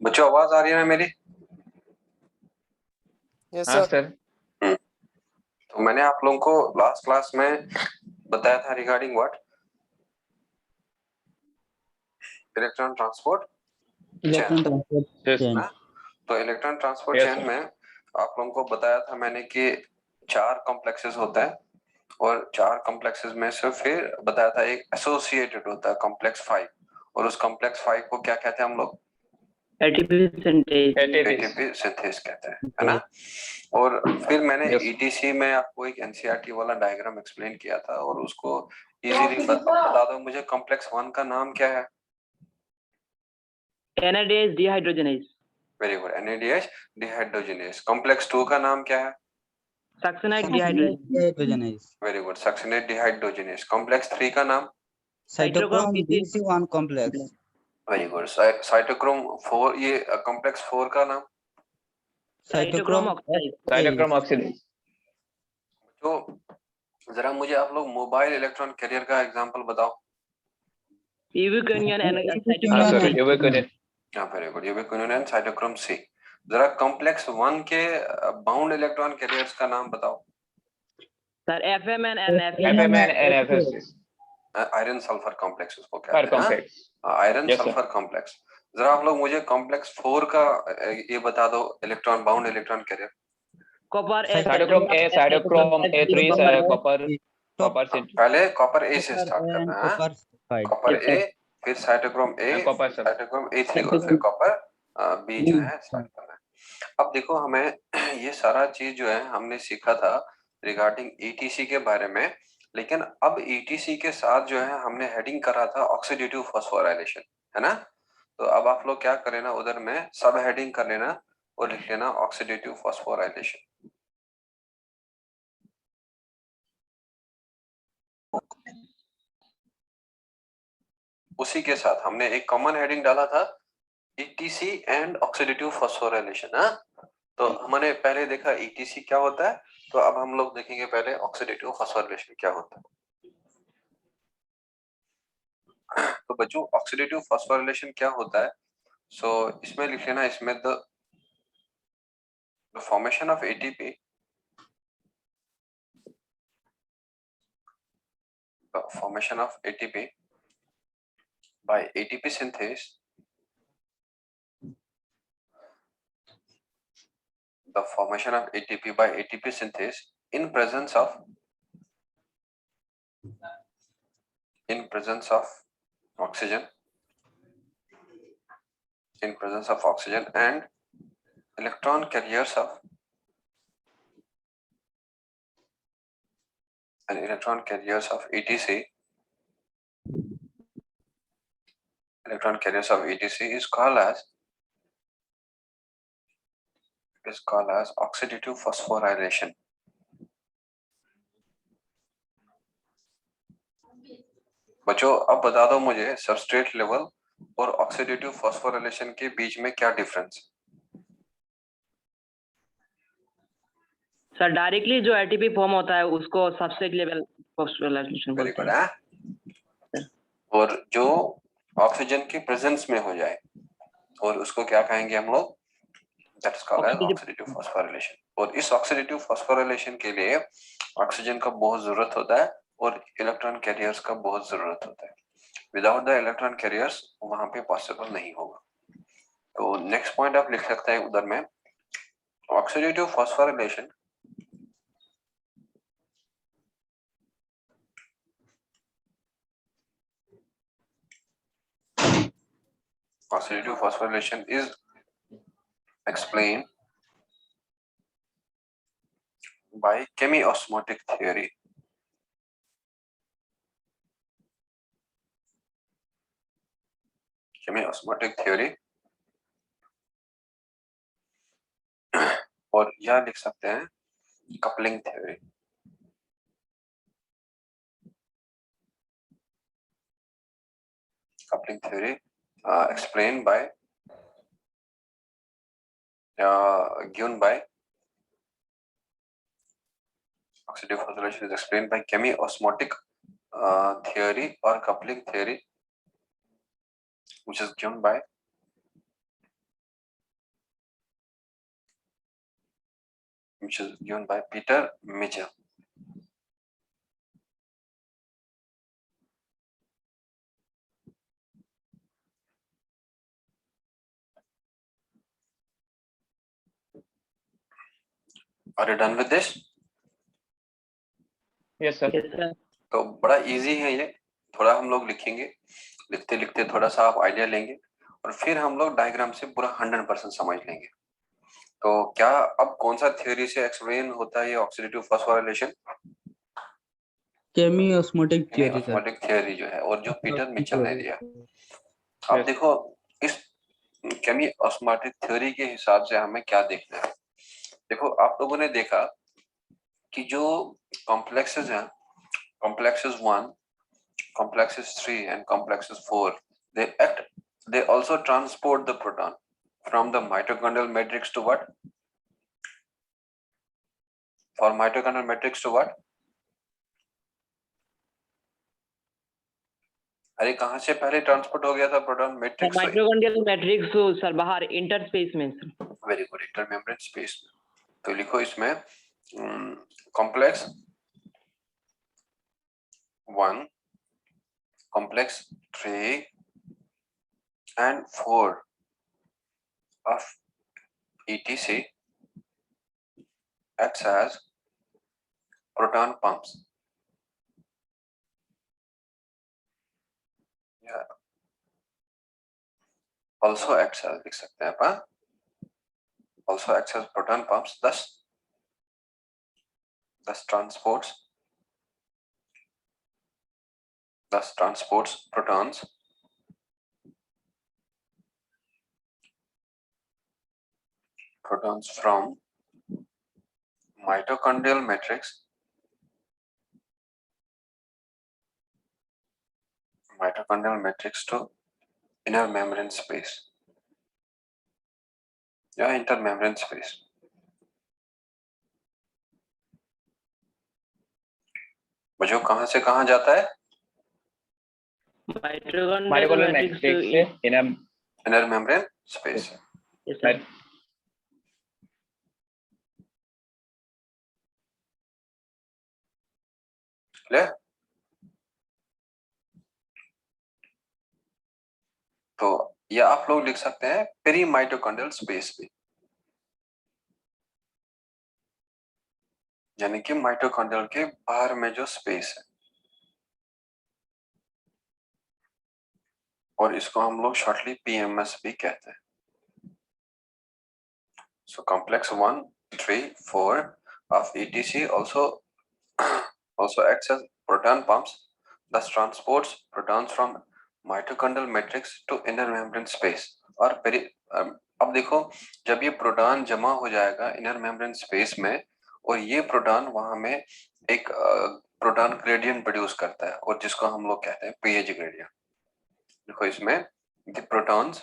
बच्चों आवाज आ रही है ना मेरी? यस हाँ सर। सर। तो मैंने आप लोगों को लास्ट क्लास में बताया था regarding what, electron transport chain. तो electron transport Yes, chain sir. में आप लोगों को बताया था मैंने कि 4 कॉम्प्लेक्सेस होता है और 4 कॉम्प्लेक्सेस में से फिर बताया था एक एसोसिएटेड होता है कॉम्प्लेक्स 5, और उस कॉम्प्लेक्स 5 को क्या कहते हैं हम लोग? ATP synthase. एटीपी सिंथेस कहते हैं, है ना। और फिर मैंने Yes. ईटीसी में आपको एक एनसीईआरटी वाला डायग्राम एक्सप्लेन किया था और उसको इजीली बता दो मुझे, कॉम्प्लेक्स 1 का नाम क्या है? NADH dehydrogenase. Very good, NADH dehydrogenase. Complex 2 का नाम क्या है? Succinate dehydrogenase. Very good, succinate dehydrogenase. Complex 3 का नाम? Cytochrome BC1 complex. Very good, cytochrome 4। ये कॉम्प्लेक्स 4 का नाम? Cytochrome oxide. Cytochrome oxidase. तो जरा मुझे आप लोग मोबाइल इलेक्ट्रॉन कैरियर का एग्जांपल बताओ। यूबिक्विनियन एंड हाँ साइटोक्रोम सर, सी। यूबिक्विनिन। हाँ very good, ubiquinone and cytochrome C. जरा कॉम्प्लेक्स 1 के बाउंड इलेक्ट्रॉन कैरियर्स का नाम बताओ। Sir एफएमएन and FMN and FSC iron sulphur complex उसको per कहते हैं, complex. Iron Yes, sir. Sulphur complex. जरा आप लोग मुझे कॉम्प्लेक्स 4 का ये बता दो, electron bound electron carrier. Copper cytochrome A, cytochrome A3, copper से पहले कॉपर ए से स्टार्ट करना है, कॉपर ए, फिर साइटोक्रोम ए, कॉपर सब। साइटोक्रोम ए3 और फिर कॉपर बी जो है स्टार्ट करना है। अब देखो हमें ये सारा चीज जो है हमने सीखा था रिगार्डिंग ईटीसी के बारे में, लेकिन अब ईटीसी के साथ जो है हमने हेडिंग करा था ऑक्सीडेटिव फॉस्फोराइलेशन, है ना। तो अब आप लोग क्या करें ना, उधर में सब हेडिंग कर लेना और लिख लेना ऑक्सीडेटिव फॉस्फोराइलेशन। उसी के साथ हमने एक कॉमन हेडिंग डाला था ईटीसी एंड ऑक्सीडेटिव फॉस्फोराइलेशन। हाँ, तो हमने पहले देखा ईटीसी क्या होता है, तो अब हम लोग देखेंगे पहले ऑक्सीडेटिव फॉस्फोराइलेशन क्या होता है। तो बच्चों ऑक्सीडेटिव फॉस्फोराइलेशन क्या होता है? सो इसमें लिख लेना, इसमें the formation of ATP, formation of ATP by ATP synthase, the formation of ATP by ATP synthase in presence of oxygen, and electron carriers of ETC. Electron carriers of ETC is called as oxidative phosphorylation. बच्चों अब बता दो मुझे substrate level और oxidative phosphorylation के बीच में क्या difference? Sir directly जो एटीपी फॉर्म होता है उसको सबस्ट्रेट लेवल फॉस्फोराइलेशन वेरी बोलते गुड हैं। है। और जो ऑक्सीजन के प्रेजेंस में हो जाए और उसको क्या कहेंगे हम लोग? That is called as oxidative phosphorylation. और इस ऑक्सीडेटिव फॉस्फोराइलेशन के लिए ऑक्सीजन का बहुत जरूरत होता है और इलेक्ट्रॉन कैरियर्स का बहुत जरूरत होता है। विदाउट द इलेक्ट्रॉन कैरियर्स वहां पे पॉसिबल नहीं होगा। तो नेक्स्ट पॉइंट आप लिख सकते हैं उधर में, oxidative phosphorylation is explained by chemiosmotic theory. और यह लिख सकते हैं coupling theory. Explained by given by oxidative phosphorylation is explained by chemiosmotic theory or coupling theory, which is given by which is given by Peter Mitchell. Are you done with this? Yes sir. Yes, sir. तो बड़ा easy है ये, थोड़ा हम लोग लिखेंगे, लिखते लिखते थोड़ा सा आप आइडिया लेंगे और फिर हम लोग डायग्राम से पूरा 100% समझ लेंगे। तो क्या अब कौन सा थ्योरी से एक्सप्लेन होता है ये oxidative phosphorylation? Chemiosmotic theory sir. Osmotic theory जो है, और जो पीटर मिचेल ने दिया। अब Yes. देखो इस केमी ऑस्मोटिक थ्योरी के हिसाब से हमें क्या देखना है। देखो आप लोगों ने देखा कि जो कॉम्प्लेक्सेस हैं, complexes 1, complexes 3 and complexes 4, they also transport the proton from the mitochondrial matrix to what? For mitochondrial matrix to what? अरे कहाँ से पहले ट्रांसपोर्ट हो गया था proton? Matrix. Mitochondrial matrix sir बाहर इंटरस्पेस में sir. Very good, intermembrane space में। तो लिखो इसमें complex 1, complex 3 and 4 of ETC acts as proton pumps. Yeah. Also acts as, लिख सकते हैं आप, also acts as proton pumps, thus transports protons from mitochondrial matrix to inner membrane space या intermembrane space। बच्चों कहां से कहां जाता है? Mitochondrial matrix से inner membrane space। Yes, sir. Clear? तो ये आप लोग लिख सकते हैं पेरी माइटोकॉन्ड्रियल स्पेस में, यानी कि माइटोकॉन्ड्रियल के बाहर में जो स्पेस है, और इसको हम लोग शॉर्टली पीएमएस भी कहते हैं। So complex 1, 3, 4 of ETC also acts as proton pumps, thus transports protons from mitochondrial matrix to inner membrane space। और अब देखो जब ये प्रोटॉन जमा हो जाएगा इनर मेम्ब्रेन स्पेस में, और ये प्रोटॉन वहां में एक प्रोटॉन ग्रेडियंट प्रोड्यूस करता है, और जिसको हम लोग कहते हैं पीएच ग्रेडियंट। देखो इसमें the protons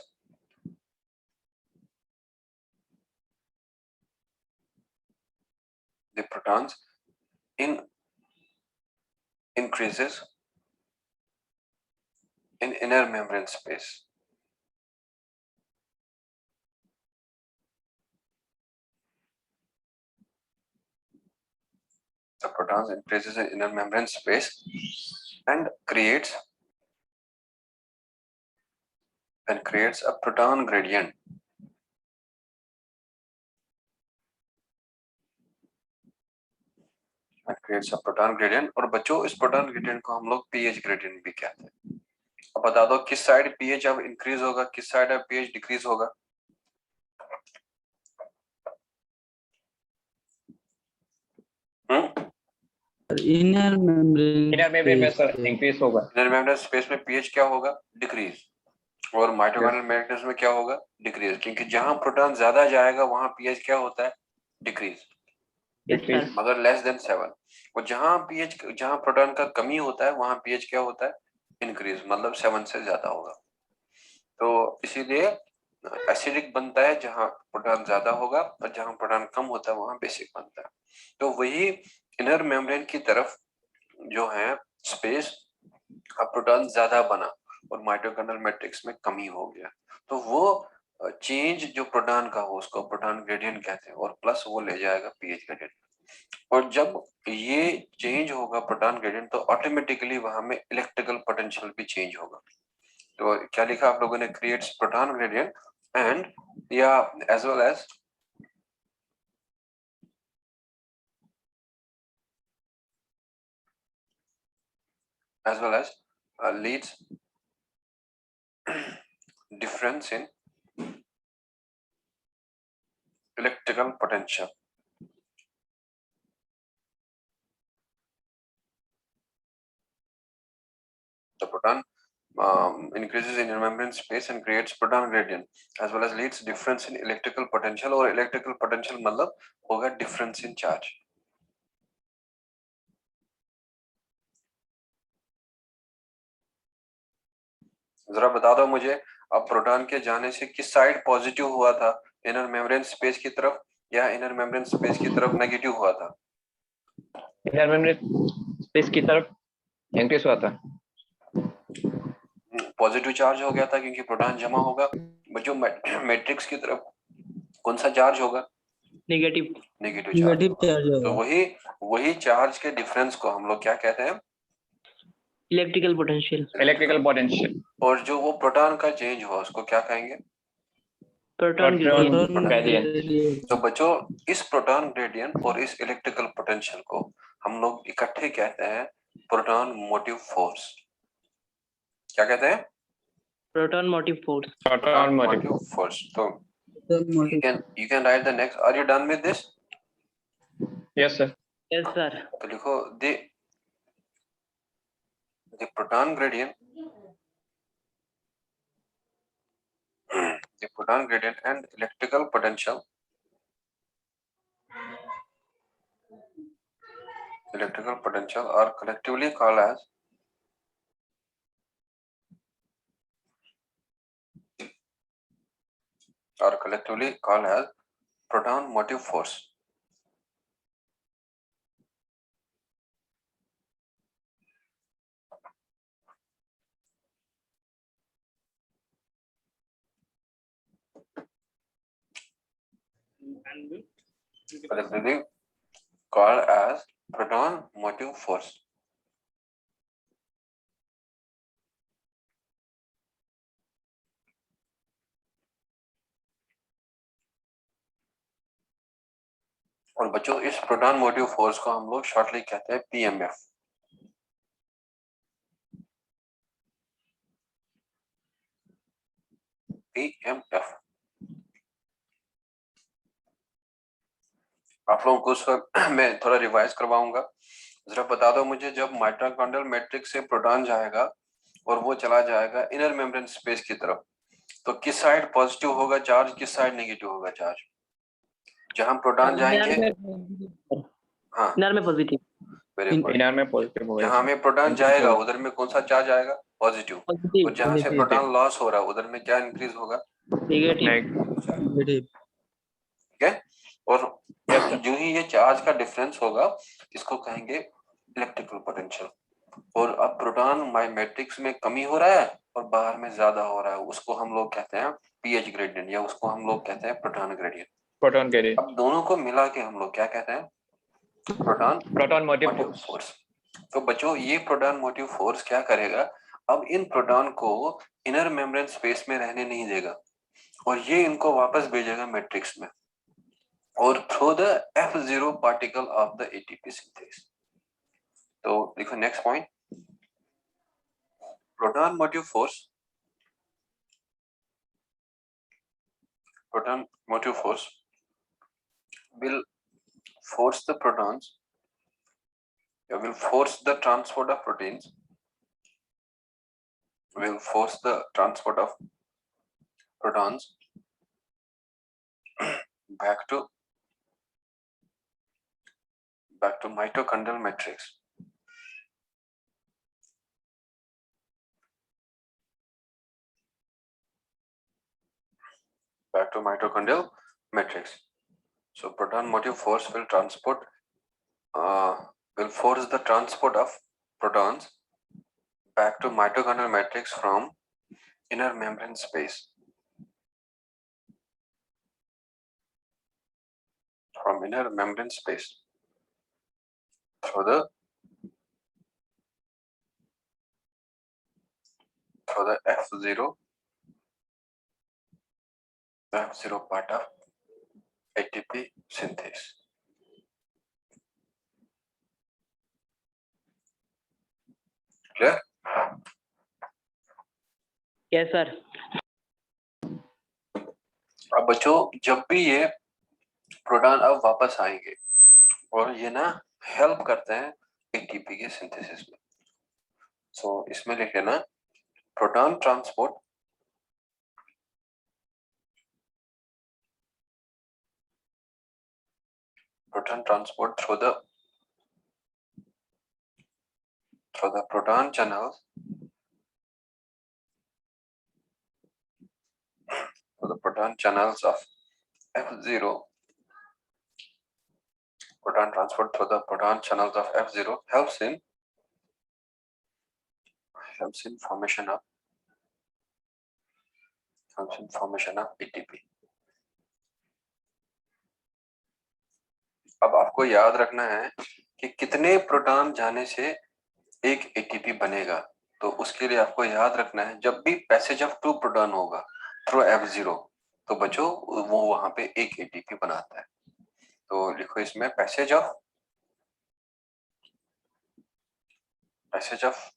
increases in inner membrane space। The protons increases in inner membrane space and creates a proton gradient। और बच्चों इस प्रोटॉन ग्रेडियंट को हम लोग पीएच ग्रेडियंट भी कहते हैं। अब बता दो किस साइड पीएच अब इंक्रीज होगा, किस साइड अब पीएच डिक्रीज होगा? इनर मेम्ब्रेन में सर इंक्रीज होगा। इनर मेम्ब्रेन स्पेस में पीएच क्या होगा? डिक्रीज। और माइटोकॉन्ड्रियल मैट्रिक्स में क्या होगा? डिक्रीज। क्योंकि जहां प्रोटॉन ज्यादा जाएगा वहां पीएच क्या होता है? डिक्रीज। मगर लेस देन 7। और जहां प्रोटॉन का कमी होता है वहां पीएच क्या होता है? इंक्रीज, मतलब 7 से ज्यादा होगा। तो इसीलिए एसिडिक बनता है जहां प्रोटॉन ज्यादा होगा, और जहां प्रोटॉन कम होता है वहां बेसिक बनता है। तो वही इनर मेम्ब्रेन की तरफ जो है स्पेस, अब प्रोटॉन ज्यादा बना और माइटोकॉन्ड्रियल मैट्रिक्स में कमी हो गया, तो वो चेंज जो प्रोटॉन का हो उसको प्रोटॉन ग्रेडियंट कहते हैं, और प्लस वो ले जाएगा पीएच ग्रेडियंट। और जब ये चेंज होगा प्रोटॉन ग्रेडियंट तो ऑटोमेटिकली वहां में इलेक्ट्रिकल पोटेंशियल भी चेंज होगा। तो क्या लिखा आप लोगों ने, क्रिएट्स प्रोटॉन ग्रेडियंट एंड या as well as leads difference in electrical potential. The proton increases in membrane space and creates proton gradient as well as leads difference in electrical potential, और electrical potential मतलब होगा difference in charge। जरा बता दो मुझे, अब proton के जाने से किस साइड पॉजिटिव हुआ था, इनर मेम्ब्रेन स्पेस की तरफ या इनर मेम्ब्रेन स्पेस की तरफ नेगेटिव हुआ था? इनर मेम्ब्रेन स्पेस की तरफ इंक्रीज हुआ था, पॉजिटिव चार्ज हो गया था क्योंकि प्रोटॉन जमा होगा। बच्चों मैट्रिक्स की तरफ कौन सा चार्ज होगा? नेगेटिव नेगेटिव चार्ज तो होगा। वही चार्ज के डिफरेंस को हम लोग क्या कहते हैं? Electrical potential. और जो वो प्रोटॉन का चेंज हुआ उसको क्या कहेंगे? Proton gradient. तो बच्चों इस प्रोटॉन ग्रेडियंट और इस इलेक्ट्रिकल पोटेंशियल को हम लोग इकट्ठे कहते हैं प्रोटॉन मोटिव फोर्स। क्या कहते हैं? Proton motive force. तो you can write the next. Are you done with this? Yes sir. Yes sir. तो लिखो the proton gradient and electrical potential are collectively called as proton motive force। collectively called as proton motive force। और बच्चों इस proton motive force को हम लोग shortly कहते हैं पीएमएफ। पीएमएफ आप लोगों को उसका मैं थोड़ा रिवाइज करवाऊंगा। जरा बता दो मुझे, जब माइटोकॉन्ड्रियल मैट्रिक्स से प्रोटॉन जाएगा और वो चला जाएगा इनर मेम्ब्रेन स्पेस की तरफ, तो किस साइड पॉजिटिव होगा चार्ज, किस साइड नेगेटिव होगा चार्ज? जहां प्रोटॉन जाएंगे हाँ इनर में पॉजिटिव, वेरी गुड। इनर में पॉजिटिव होगा, जहां में प्रोटॉन जाएगा उधर में कौन सा चार्ज आएगा? पॉजिटिव। और जहां से प्रोटॉन लॉस हो रहा है उधर में क्या इंक्रीज होगा? नेगेटिव। ठीक है। और जो ही ये चार्ज का डिफरेंस होगा इसको कहेंगे इलेक्ट्रिकल पोटेंशियल। और अब प्रोटॉन मैट्रिक्स में कमी हो रहा है और बाहर में ज्यादा हो रहा है, उसको हम लोग कहते हैं पीएच ग्रेडियंट या उसको हम लोग कहते हैं प्रोटॉन ग्रेडियंट। अब दोनों को मिला के हम लोग क्या कहते हैं? Proton motive force. तो बच्चों ये प्रोटॉन मोटिव फोर्स क्या करेगा, अब इन प्रोटॉन को इनर मेम्ब्रेन स्पेस में रहने नहीं देगा और ये इनको वापस भेजेगा मैट्रिक्स में, और through the F0 particle of the ATP synthase. तो देखो next point, proton motive force will force the protons, will force the transport of proteins, will force the transport of protons back to mitochondrial matrix. Back to mitochondrial matrix. So proton motive force will force the transport of protons back to mitochondrial matrix from inner membrane space. from inner membrane space through the F0 part of ATP synthase. Clear? Yes, sir. अब बच्चों जब भी ये proton अब वापस आएंगे और ये ना हेल्प करते हैं एटीपी के सिंथेसिस में, सो इसमें लिख लेना proton transport through the proton channels of F0. Proton transport through the proton channels of F0 helps in formation of ATP. अब आपको याद रखना है कि कितने प्रोटॉन जाने से एक एटीपी बनेगा, तो उसके लिए आपको याद रखना है जब भी पैसेज ऑफ 2 प्रोटॉन होगा थ्रू F0 तो बच्चों वो वहां पे एक एटीपी बनाता है। तो लिखो इसमें passage of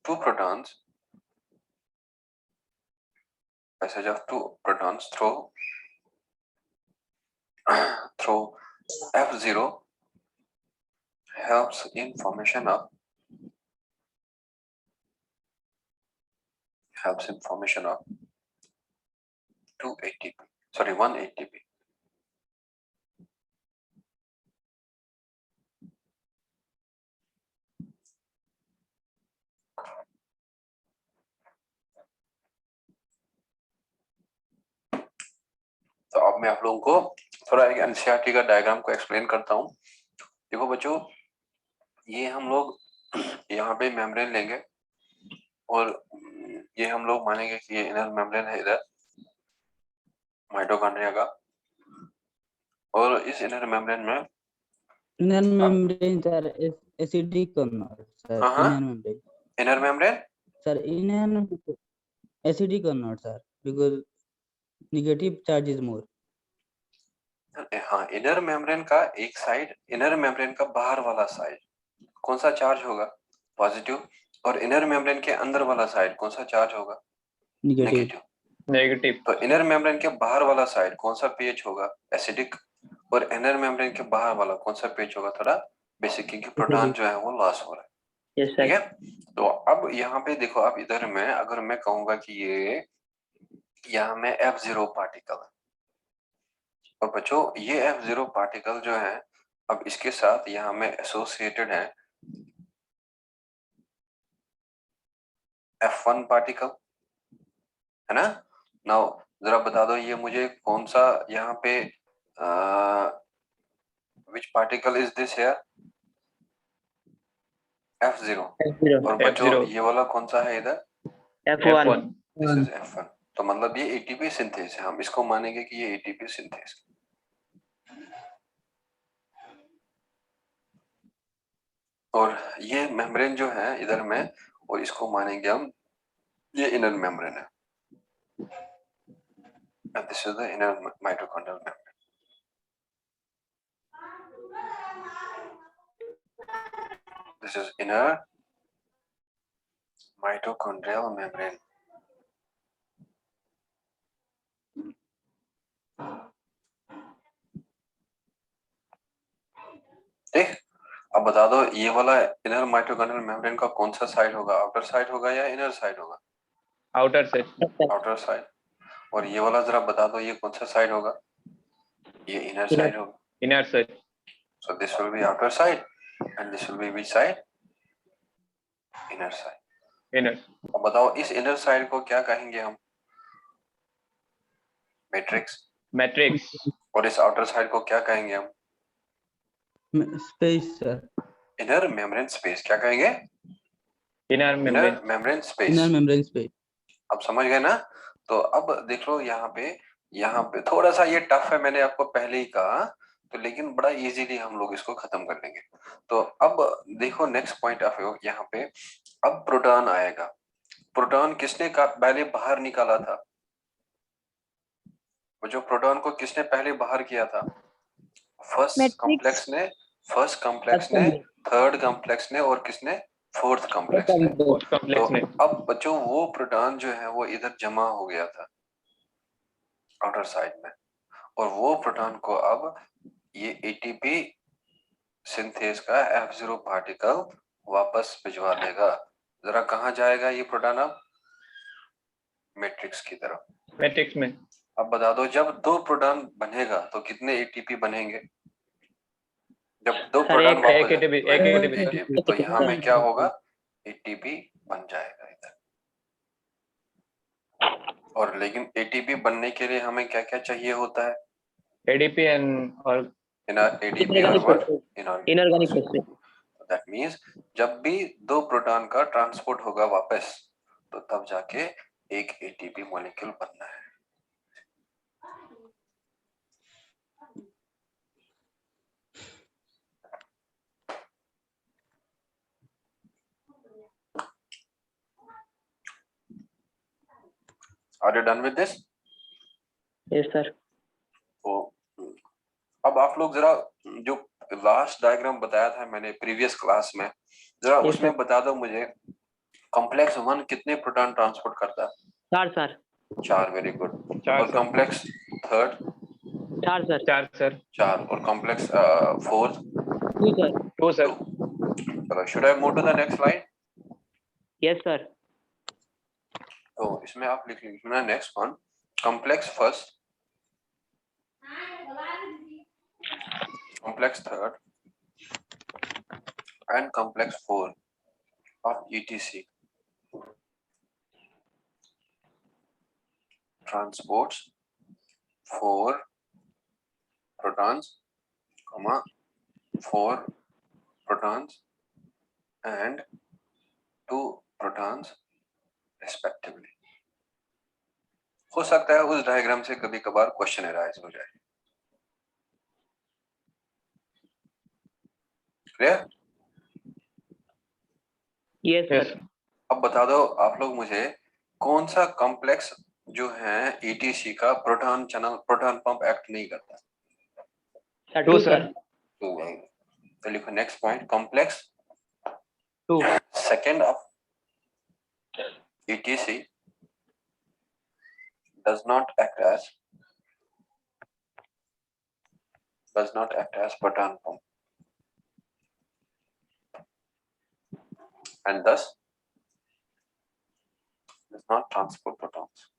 2 protons through F0 helps in formation of 1 ATP. तो अब मैं आप लोगों को थोड़ा एक एनसीईआरटी का डायग्राम को एक्सप्लेन करता हूँ। देखो बच्चों, ये हम लोग यहाँ पे मेम्ब्रेन लेंगे और ये हम लोग मानेंगे कि ये इनर मेम्ब्रेन है इधर माइटोकॉन्ड्रिया का, और इस इनर मेम्ब्रेन में sir acidic not sir, inner membrane sir acidic not sir, because negative charge is more. हाँ, इनर मेम्ब्रेन का एक साइड, इनर मेम्ब्रेन का बाहर वाला साइड कौन सा चार्ज होगा? पॉजिटिव। और इनर मेम्ब्रेन के अंदर वाला साइड कौन सा चार्ज होगा? नेगेटिव। तो इनर मेम्ब्रेन के बाहर वाला साइड कौन सा पीएच होगा? एसिडिक। और इनर मेम्ब्रेन के बाहर वाला कौन सा पीएच होगा? थोड़ा बेसिक, क्योंकि प्रोटॉन जो है वो लॉस हो रहा है। ठीक है, तो अब यहाँ पे देखो, अब इधर में अगर मैं कहूंगा कि ये यहाँ में F0 पार्टिकल है, और बच्चों ये F0 पार्टिकल जो है अब इसके साथ यहाँ में एसोसिएटेड है F1 पार्टिकल, है ना। नाउ जरा बता दो ये मुझे कौन सा यहाँ पे which particle is this here? F0। और बच्चों ये वाला कौन सा है इधर? F1। This is F1। तो मतलब ये एटीपी सिंथेस है, हम इसको मानेंगे कि ये एटीपी सिंथेस। और ये मेम्ब्रेन जो है इधर में, और इसको मानेंगे हम ये इनर मेम्ब्रेन है। And this is the inner mitochondrial membrane. This is inner mitochondrial membrane. ठीक, अब बता दो ये वाला इनर माइटोकॉन्ड्रियल मेम्ब्रेन का कौन सा साइड होगा? आउटर साइड होगा या इनर साइड होगा? Outer side. Outer side. और ये वाला जरा बता दो ये कौन सा साइड होगा? ये इनर साइड होगा। Inner side. So this will be outer side and this will be which side? Inner side. Inner. अब बताओ इस इनर साइड को क्या कहेंगे हम? मैट्रिक्स। मैट्रिक्स। और इस आउटर साइड को क्या कहेंगे हम? Space sir. Inner membrane space. क्या कहेंगे? Inner membrane space. Inner membrane space. अब समझ गए ना। तो अब देख लो यहाँ पे थोड़ा सा ये टफ है, मैंने आपको पहले ही कहा। तो लेकिन बड़ा इजीली हम लोग इसको खत्म कर लेंगे। तो अब देखो नेक्स्ट पॉइंट ऑफ व्यू यहाँ पे, अब प्रोटॉन आएगा। प्रोटॉन किसने पहले बाहर निकाला था? वो जो प्रोटॉन को किसने पहले बाहर किया था? फर्स्ट कॉम्प्लेक्स ने, फर्स्ट कॉम्प्लेक्स ने, थर्ड कॉम्प्लेक्स ने, और किसने? फोर्थ कॉम्प्लेक्स ने। फोर्थ तो कॉम्प्लेक्स में। अब बच्चों वो प्रोटॉन जो है वो इधर जमा हो गया था आउटर साइड में, और वो प्रोटॉन को अब ये एटीपी सिंथेस का F0 पार्टिकल वापस भिजवा देगा। जरा कहाँ जाएगा ये प्रोटॉन? अब मैट्रिक्स की तरफ। मैट्रिक्स में। अब बता दो, जब दो प्रोटॉन बनेगा तो कितने एटीपी बनेंगे? जब दो सर, प्रोटॉन एक वापस ATP, एक ATP सर। ATP, तो यहाँ में क्या होगा? एटीपी बन जाएगा इधर। और लेकिन एटीपी बनने के लिए हमें क्या क्या चाहिए होता है? ADP एंड और एडीपी और what? Inorganic phosphate. That means जब भी दो प्रोटॉन का ट्रांसपोर्ट होगा वापस, तो तब जाके एक एटीपी मॉलिक्यूल बनना है। Are you done with this? Yes sir. तो अब आप लोग जरा जो लास्ट डायग्राम बताया था मैंने प्रीवियस क्लास में, जरा Yes, उसमें sir. बता दो मुझे, कॉम्प्लेक्स 1 कितने प्रोटॉन ट्रांसपोर्ट करता है? 4 सर। 4, very good. 4 और sir. Complex third? 4 sir. 4 sir. 4। और कॉम्प्लेक्स फोर्थ? 2 सर। 2 सर। चलो, should I move to the next slide? Yes sir. तो इसमें आप लिख लीजिए next one, complex first, complex third and complex 4 of ETC transports 4 protons, 4 protons and 2 protons respectively। हो सकता है उस डायग्राम से कभी कभार क्वेश्चन अराइज हो जाए। क्लियर? Yes yes. सर। अब बता दो आप लोग मुझे, कौन सा कॉम्प्लेक्स जो है ETC का proton channel, proton pump act नहीं करता? Sir 2 2 sir. सर। तो लिखो next point, complex 2 second of ETC does not act as proton pump and thus does not transport protons।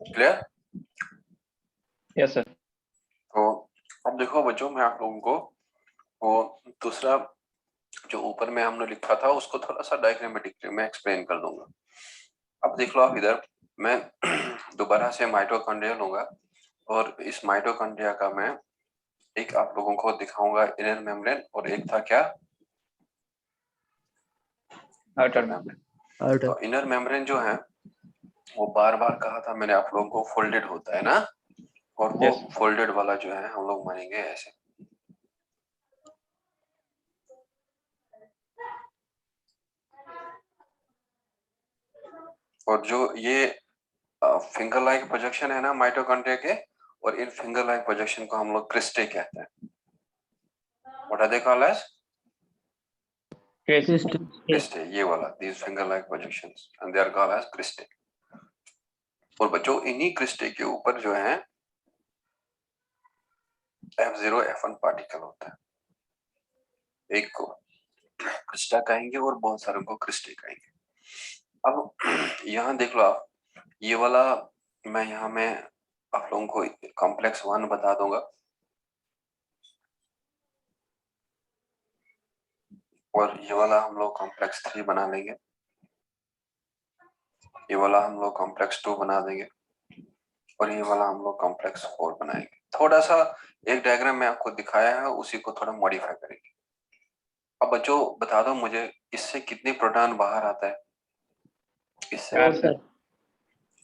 Clear? Yes sir. तो अब देखो बच्चों, मैं आप लोगों को वो दूसरा जो ऊपर में हमने लिखा था उसको थोड़ा सा डायग्रामेटिकली मैं एक्सप्लेन कर दूंगा। अब देख लो आप इधर, मैं दोबारा से माइटोकॉन्ड्रिया लूंगा और इस माइटोकॉन्ड्रिया का मैं एक आप लोगों को दिखाऊंगा इनर मेम्ब्रेन, और एक था क्या? Outer membrane. तो इनर मेम्ब्रेन जो है वो बार बार कहा था मैंने आप लोगों को, फोल्डेड होता है ना, और वो फोल्डेड वाला जो है हम लोग मानेंगे ऐसे। और जो ये फिंगर लाइक प्रोजेक्शन है ना माइटोकॉन्ड्रिया के, और इन फिंगर लाइक प्रोजेक्शन को हम लोग क्रिस्टे कहते हैं। What are they called as? Cristae. ये वाला, these finger like projections and they are called as cristae. और बच्चों इन्हीं क्रिस्टे के ऊपर जो है F0 F1 पार्टिकल होता है। एक को क्रिस्टा कहेंगे और बहुत सारों को क्रिस्टे कहेंगे। अब यहाँ देख लो आप, ये वाला मैं यहाँ में आप लोगों को कॉम्प्लेक्स 1 बता दूंगा, और ये वाला हम लोग कॉम्प्लेक्स 3 बना लेंगे। ये वाला हम लोग कॉम्प्लेक्स 2 बना देंगे और ये वाला हम लोग कॉम्प्लेक्स 4 बनाएंगे। थोड़ा सा एक डायग्राम में आपको दिखाया है, उसी को थोड़ा मॉडिफाई करेंगे। अब बच्चों बता दो मुझे, इससे कितने प्रोटॉन बाहर आता है? इससे 4 सर।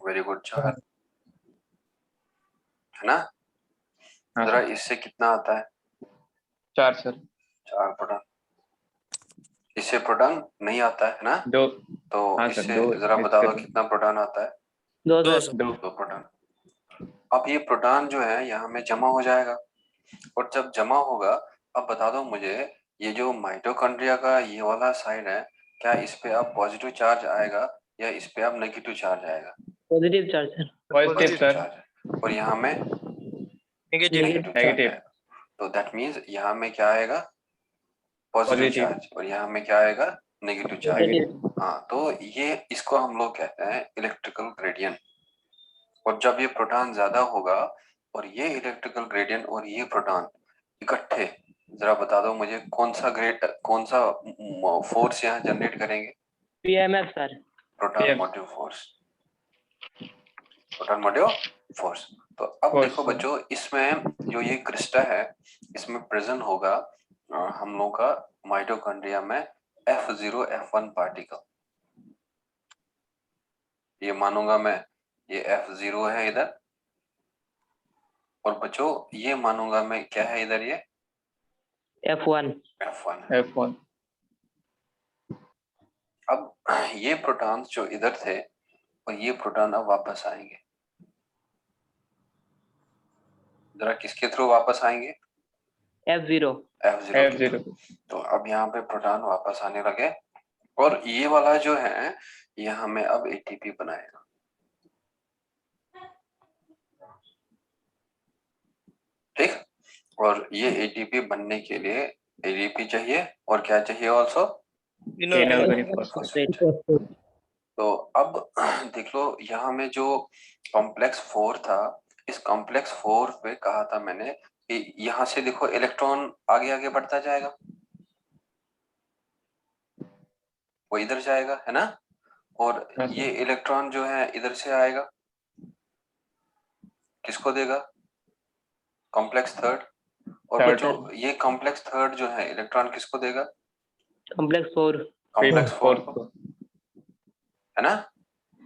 वेरी गुड, 4 है ना। हाँ जरा सर, इससे कितना आता है? 4 सर। 4 प्रोटॉन। इससे प्रोटॉन नहीं आता है ना, 2। तो हाँ सर, इससे 2 जरा बता दो इससे कितना प्रोटॉन आता है? 2 2 सर। 2। 2 प्रोटॉन। अब ये प्रोटॉन जो है यहाँ में जमा हो जाएगा, और जब जमा होगा, अब बता दो मुझे, ये जो माइटोकॉन्ड्रिया का ये वाला साइड है, क्या इस पे अब पॉजिटिव चार्ज आएगा या इस पे अब नेगेटिव चार्ज आएगा? Positive charge sir. Positive sir. Charge, और यहाँ में नेगेटिव नेगेटिव चार्ज नेगेटिव। आएगा। तो दैट मीन्स यहाँ में क्या आएगा? Positive positive. चार्ज, और यहाँ में क्या आएगा? Negative charge. नेगेटिव। हाँ, तो ये इसको हम लोग कहते हैं इलेक्ट्रिकल ग्रेडियंट। और जब ये प्रोटॉन ज्यादा होगा और ये इलेक्ट्रिकल ग्रेडियंट और ये प्रोटॉन इकट्ठे, जरा बता दो मुझे कौन सा फोर्स यहाँ जनरेट करेंगे? PMF sir. Proton PM motive force. Proton motive force. तो अब फोर्स देखो सर। बच्चों, इसमें जो ये क्रिस्टा है, इसमें प्रेजेंट होगा हम लोग का माइटोकॉन्ड्रिया में F0 F1 पार्टिकल। ये मानूंगा मैं, ये F0 है इधर, और बच्चों ये मानूंगा मैं क्या है इधर, ये F1। F1 है। F1। अब ये प्रोटॉन्स जो इधर थे और ये प्रोटॉन अब वापस आएंगे, जरा किसके थ्रू वापस आएंगे? F0। F0 के F0। थ्रू। तो अब यहाँ पे प्रोटॉन वापस आने लगे, और ये वाला जो है ये हमें अब एटीपी बनाएगा। ठीक, और ये एटीपी बनने के लिए एटीपी चाहिए, और क्या चाहिए ऑल्सो? Inorganic phosphate. तो अब देख लो, यहाँ में जो कॉम्प्लेक्स 4 था, इस कॉम्प्लेक्स 4 पे कहा था मैंने कि यहाँ से देखो इलेक्ट्रॉन आगे आगे बढ़ता जाएगा, वो इधर जाएगा, है ना। और हाँ ये सर। इलेक्ट्रॉन जो है इधर से आएगा, किसको देगा? कॉम्प्लेक्स 3। और थर्ड। बच्चों ये कॉम्प्लेक्स 3 जो है इलेक्ट्रॉन किसको देगा? कॉम्प्लेक्स 4। कॉम्प्लेक्स 4 फोर्थ को, को। है ना।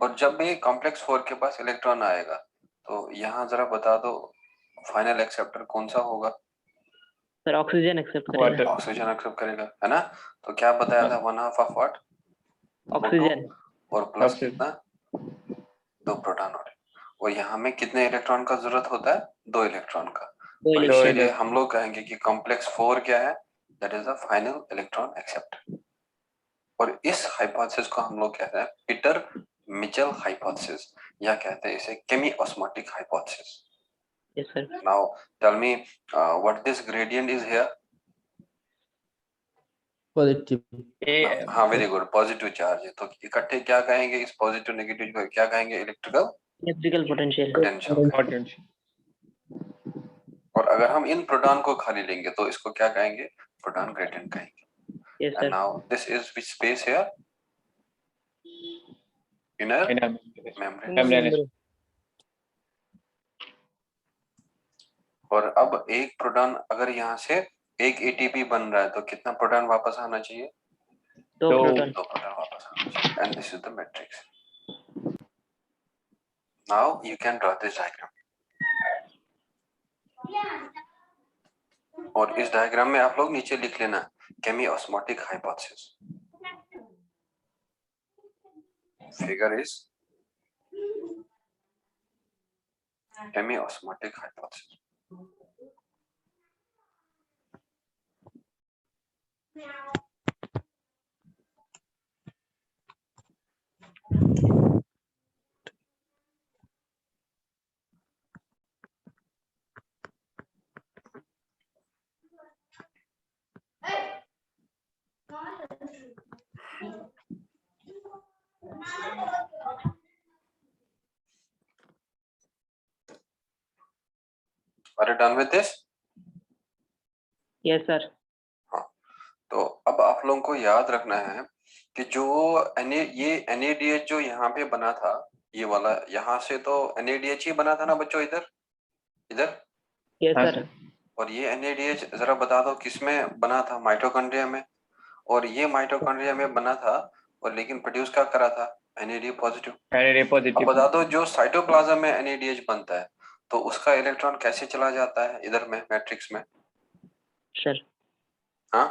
और जब भी कॉम्प्लेक्स 4 के पास इलेक्ट्रॉन आएगा, तो यहाँ जरा बता दो फाइनल एक्सेप्टर कौन सा होगा? Sir oxygen accept water. करेगा। ऑक्सीजन एक्सेप्ट करेगा, है ना। तो क्या बताया था, 1/2 ऑफ व्हाट? ऑक्सीजन। और प्लस ऑक्सीजन। कितना? 2 प्रोटॉन। और यहाँ में कितने इलेक्ट्रॉन का जरूरत होता है? 2 इलेक्ट्रॉन का। दो और इलेक्ट्रॉन। इसीलिए हम लोग कहेंगे कि कॉम्प्लेक्स 4 क्या है? That is the final electron acceptor. और इस हाइपोथेसिस को हम लोग कहते हैं पीटर मिचेल हाइपोथेसिस, या कहते हैं इसे chemiosmotic hypothesis. Yes sir. Now tell me what this gradient is here? Positive. हाँ, वेरी गुड, पॉजिटिव चार्ज है। तो इकट्ठे क्या कहेंगे इस पॉजिटिव नेगेटिव को? क्या कहेंगे? Electrical electrical potential. Potential. Potential. और अगर हम इन प्रोटॉन को खाली लेंगे तो इसको क्या कहेंगे? प्रोटॉन ग्रेडियंट कहेंगे। Yes and sir. Now this is which space here? Inner membrane. Membrane. और अब एक प्रोटॉन, अगर यहाँ से एक एटीपी बन रहा है, तो कितना प्रोटॉन वापस आना चाहिए? 2 दो। प्रोटॉन। 2 प्रोटॉन वापस आना चाहिए। And this is the matrix. Now you can draw this diagram. और इस डायग्राम में आप लोग नीचे लिख लेना chemiosmotic hypothesis. Figure is chemiosmotic hypothesis. Are you done with this? Yes sir. हाँ, तो अब आप लोगों को याद रखना है कि जो ये NADH जो यहाँ पे बना था, ये वाला यहाँ से तो NADH ही बना था ना बच्चों, इधर इधर। यस हाँ सर। सर। और ये NADH जरा बता दो किसमें बना था? माइटोकॉन्ड्रिया में। और ये माइटोकॉन्ड्रिया में बना था और लेकिन प्रोड्यूस क्या करा था? NAD positive. NAD अब पॉजिटिव। बता दो जो साइटोप्लाज्म में NADH बनता है तो उसका इलेक्ट्रॉन कैसे चला जाता है इधर में मैट्रिक्स में? सर हाँ,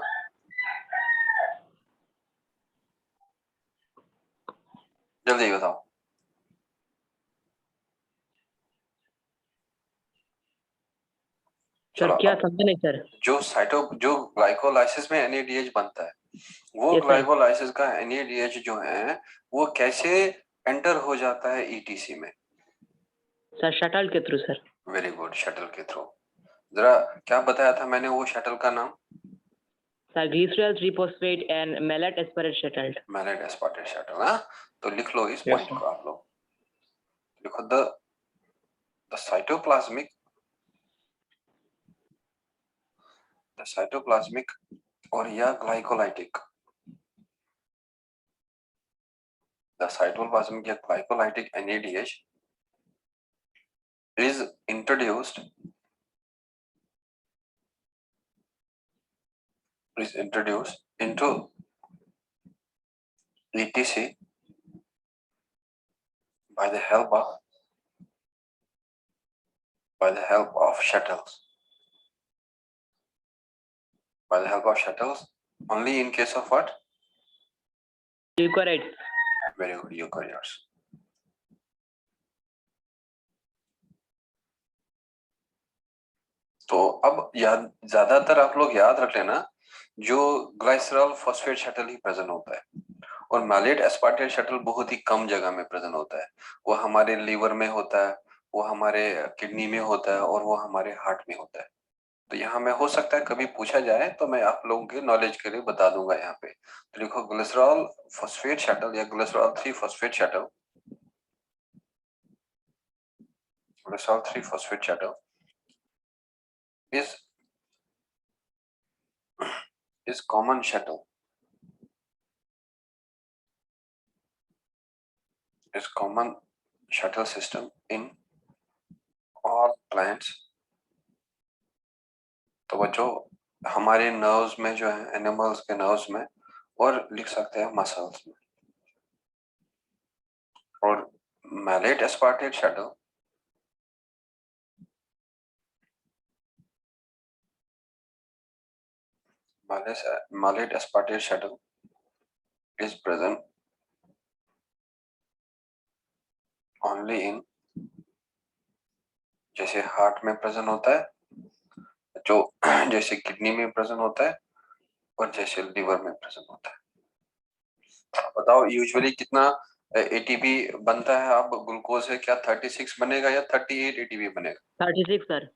जल्दी बताओ। सर चलो क्या अब समझे नहीं सर। जो ग्लाइकोलाइसिस में NADH बनता है, वो Yes, sir. ग्लाइकोलाइसिस का NADH जो है वो कैसे एंटर हो जाता है ETC में? सर शटल के through sir. Very good, shuttle के थ्रू। जरा क्या बताया था मैंने वो शटल का नाम? Sir glycerol three phosphate and malate aspartate shuttle. Malate aspartate shuttle. हाँ, तो लिख लो इस Yes, पॉइंट sir. को, आप लोग लिखो द साइटोप्लाज्मिक और या ग्लाइकोलाइटिक the cytoplasmic या glycolytic NADH is introduced into ETC by the help of shuttles. By the help of shuttles only in case of what? Eukaryotes. Very good, eukaryotes. तो अब याद ज्यादातर आप लोग याद रख लेना, जो ग्लाइसरॉल फॉस्फेट शटल ही प्रेजेंट होता है और मैलेट एस्पार्टेट शटल बहुत ही कम जगह में प्रेजेंट होता है। वो हमारे लीवर में होता है, वो हमारे किडनी में होता है और वो हमारे हार्ट में होता है। तो यहाँ में हो सकता है कभी पूछा जाए तो मैं आप लोगों के नॉलेज के लिए बता दूंगा यहाँ पे। तो लिखो ग्लिसरॉल फॉस्फेट शटल या glycerol three phosphate shuttle, glycerol three phosphate shuttle is common shuttle system in all plants। तो बच्चों हमारे नर्व्स में जो है, एनिमल्स के नर्व्स में, और लिख सकते हैं मसल्स में। और malate aspartate shuttle malate aspartate shuttle is present only in, जैसे हार्ट में प्रेजेंट होता है, जो जैसे किडनी में प्रेजेंट होता है और जैसे लिवर में प्रेजेंट होता है। बताओ यूजुअली कितना ATP बनता है? अब ग्लूकोज है, क्या 36 बनेगा या 38 ATP बनेगा? 36 सर।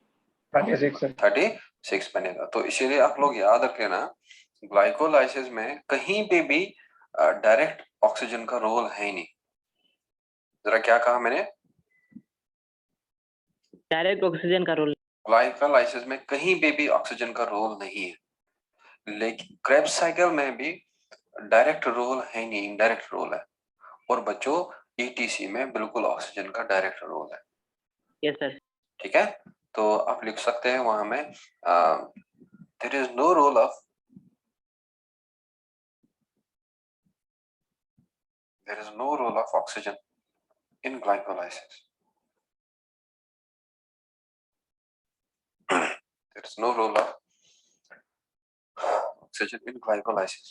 36 sir. 36 बनेगा। तो इसीलिए आप लोग याद रख लेना, ग्लाइकोलाइसिस में कहीं पे भी डायरेक्ट ऑक्सीजन का रोल है ही नहीं। जरा क्या कहा मैंने? डायरेक्ट ऑक्सीजन का रोल। ग्लाइकोलाइसिस में कहीं पे भी ऑक्सीजन का रोल नहीं है, लेकिन क्रेब्स साइकिल में भी डायरेक्ट रोल है नहीं, इनडायरेक्ट रोल है। और बच्चों ETC में बिल्कुल ऑक्सीजन का डायरेक्ट रोल है। Yes sir. ठीक है, तो आप लिख सकते हैं वहां में there is no role of oxygen in glycolysis। there is no role of oxygen in glycolysis।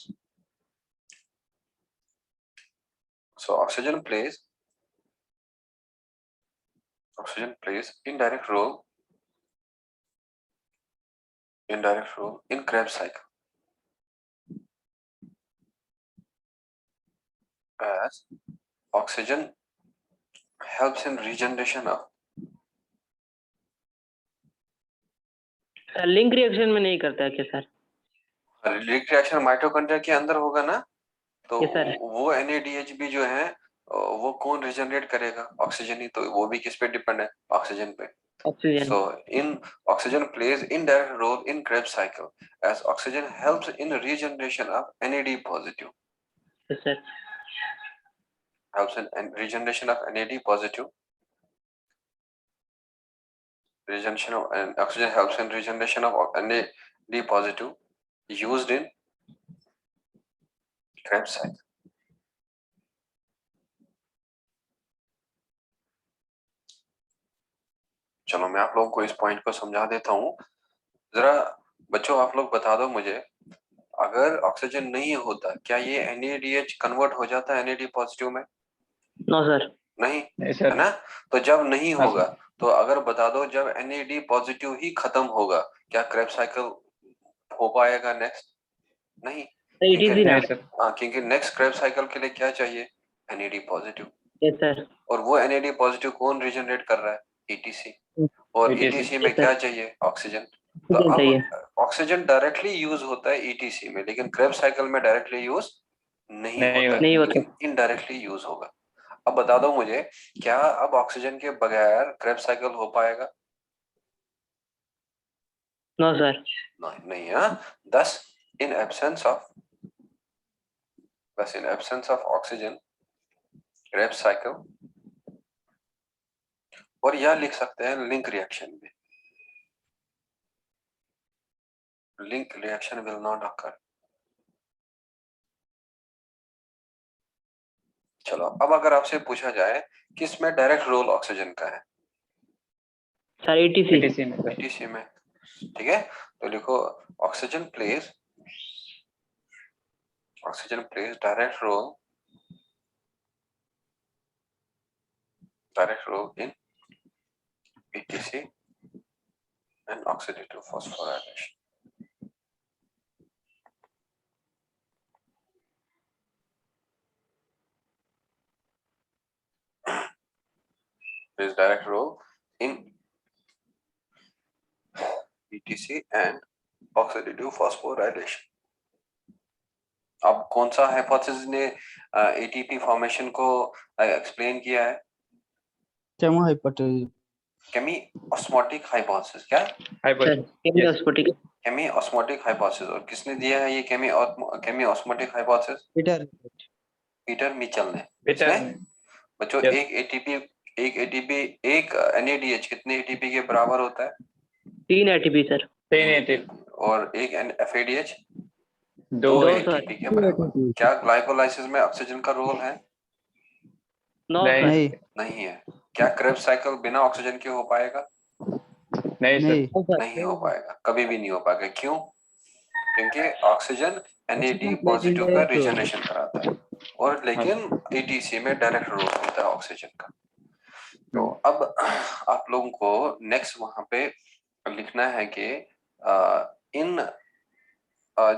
So oxygen plays indirect role in Krebs cycle, as oxygen helps in regeneration of, link reaction में नहीं करता है क्या sir? Link reaction mitochondria के अंदर होगा ना, तो Yes, sir. वो NADH भी जो है वो कौन रिजनरेट करेगा? ऑक्सीजन ही। तो वो भी किस पे डिपेंड है? ऑक्सीजन पे। Oxygen. So oxygen plays indirect role in Krebs cycle as oxygen helps in regeneration of NAD positive। Yes, sir. helps in regeneration of NAD positive. Regeneration of and oxygen helps in regeneration of NAD positive used in Krebs cycle. चलो मैं आप लोगों को इस point को समझा देता हूँ। जरा बच्चों आप लोग बता दो मुझे, अगर ऑक्सीजन नहीं होता क्या ये NADH कन्वर्ट हो जाता है NAD पॉजिटिव में? No, sir. नहीं, नहीं है सर। ना? तो जब नहीं हाँ, होगा तो अगर बता दो जब NAD पॉजिटिव ही खत्म होगा क्या Krebs साइकिल हो पाएगा नेक्स्ट? नहीं, ETC ना? नहीं सर। हाँ, क्योंकि नेक्स्ट Krebs साइकिल के लिए क्या चाहिए? NAD positive. Yes, sir. और वो NAD पॉजिटिव कौन रिजनरेट कर रहा है? ETC। और ETC। ETC में Yes, sir. क्या चाहिए? ऑक्सीजन। तो ऑक्सीजन चाहिए। अब ऑक्सीजन डायरेक्टली यूज होता है ETC में, लेकिन Krebs साइकिल में डायरेक्टली यूज नहीं होता, नहीं होता। लेकिन इनडायरेक्टली यूज होगा। अब बता दो मुझे, क्या अब ऑक्सीजन के बगैर Krebs साइकिल हो पाएगा? No, sir. नहीं है। Thus in absence of oxygen, Krebs cycle, और यह लिख सकते हैं लिंक रिएक्शन में, link reaction will not occur. चलो अब अगर आपसे पूछा जाए कि इसमें डायरेक्ट रोल ऑक्सीजन का है? Sir ETC। ETC में सर। ETC में, ठीक है, तो लिखो oxygen plays direct role in ETC and oxidative phosphorylation. Plays direct role in ETC and oxidative phosphorylation. अब कौन सा हाइपोथेसिस ने ATP फॉर्मेशन को एक्सप्लेन किया है? Chemo hypothesis. Chemiosmotic hypothesis. क्या? Hypothesis. Chemiosmotic. Chemiosmotic hypothesis. और किसने दिया है ये chemiosmotic hypothesis? Peter Mitchell ने। पीटर। बच्चों Yes. एक NADH कितने ATP के बराबर होता है? 3 ATP सर। 3 ATP। और एक FADH 2 ATP के बराबर। क्या ग्लाइकोलाइसिस में ऑक्सीजन का रोल है? नो नहीं। सर। नहीं है। क्या Krebs साइकिल बिना ऑक्सीजन के हो पाएगा? नहीं सर। नहीं हो पाएगा, कभी भी नहीं हो पाएगा। क्यों? क्योंकि ऑक्सीजन NAD पॉजिटिव का रिजनरेशन कराता है, और लेकिन ETC में डायरेक्ट रोल होता है ऑक्सीजन का। तो अब आप लोगों को नेक्स्ट वहां पे लिखना है कि इन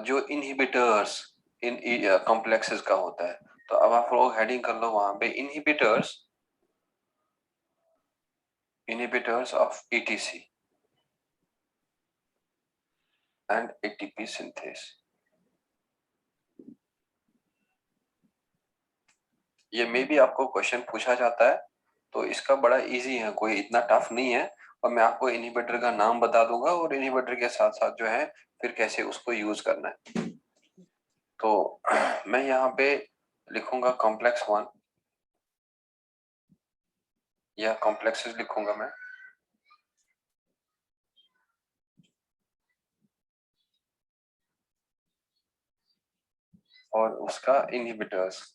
जो इनहिबिटर्स इन कॉम्प्लेक्सेस का होता है, तो अब आप लोग हेडिंग कर लो वहां पे inhibitors of ETC and ATP synthase. ये में भी आपको क्वेश्चन पूछा जाता है, तो इसका बड़ा इजी है, कोई इतना टफ नहीं है। और मैं आपको इनहिबिटर का नाम बता दूंगा और इनहिबिटर के साथ साथ जो है फिर कैसे उसको यूज करना है। तो मैं यहाँ पे लिखूंगा कॉम्प्लेक्स 1 या कॉम्प्लेक्सेस लिखूंगा मैं, और उसका इनहिबिटर्स।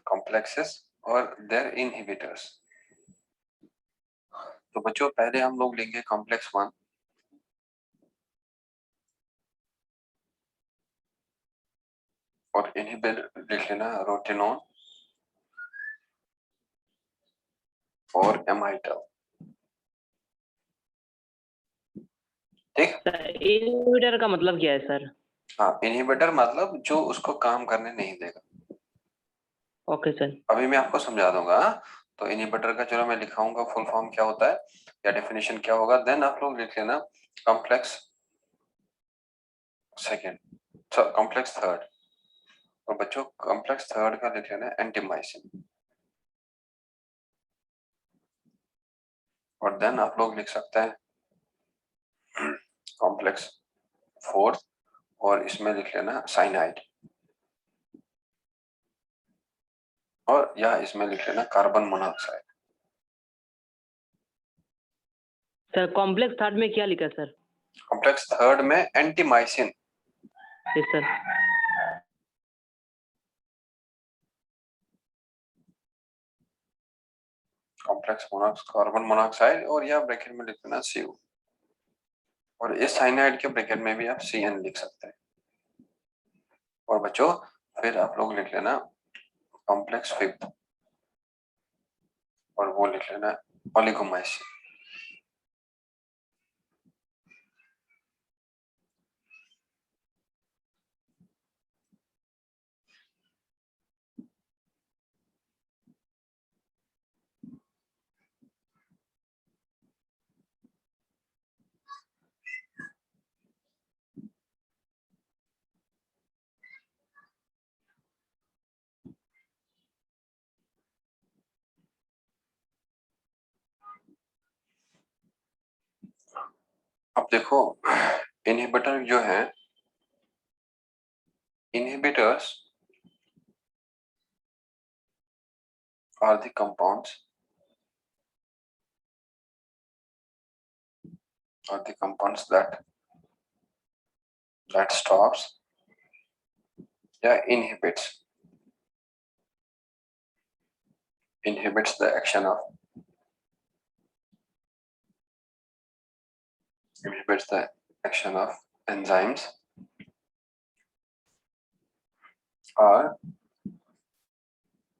कॉम्प्लेक्सेस और देयर इनहिबिटर्स। तो बच्चों पहले हम लोग लेंगे कॉम्प्लेक्स 1, और इनहिबिटर लिख लेना रोटेनॉन और एमाइटल। ठीक, इनहिबिटर का मतलब क्या है सर? हाँ, इनहिबिटर मतलब जो उसको काम करने नहीं देगा। Okay sir. अभी मैं आपको समझा दूंगा। तो इनहिबिटर का चलो मैं लिखाऊंगा फुल फॉर्म क्या होता है या डेफिनेशन क्या होगा, देन आप लोग लिख लेना कॉम्प्लेक्स सेकंड, कॉम्प्लेक्स थर्ड। और बच्चों कॉम्प्लेक्स थर्ड का लिख लेना एंटीमाइसिन। और देन आप लोग लिख सकते हैं कॉम्प्लेक्स 4 और इसमें लिख लेना साइनाइड, और या इसमें लिख लेना carbon monoxide. Sir complex third में क्या लिखा सर? कॉम्प्लेक्स थर्ड में antimycin. Yes sir. Complex carbon monoxide, और या ब्रैकेट में लिख देना CO, और इस साइनाइड के ब्रैकेट में भी आप CN लिख सकते हैं। और बच्चों फिर आप लोग लिख लेना कॉम्प्लेक्स 5 और वो लिख लेना ओलिगोमाइसिन। अब देखो इनहिबिटर जो है, inhibitors are the compounds that stops या inhibits the action of enzymes or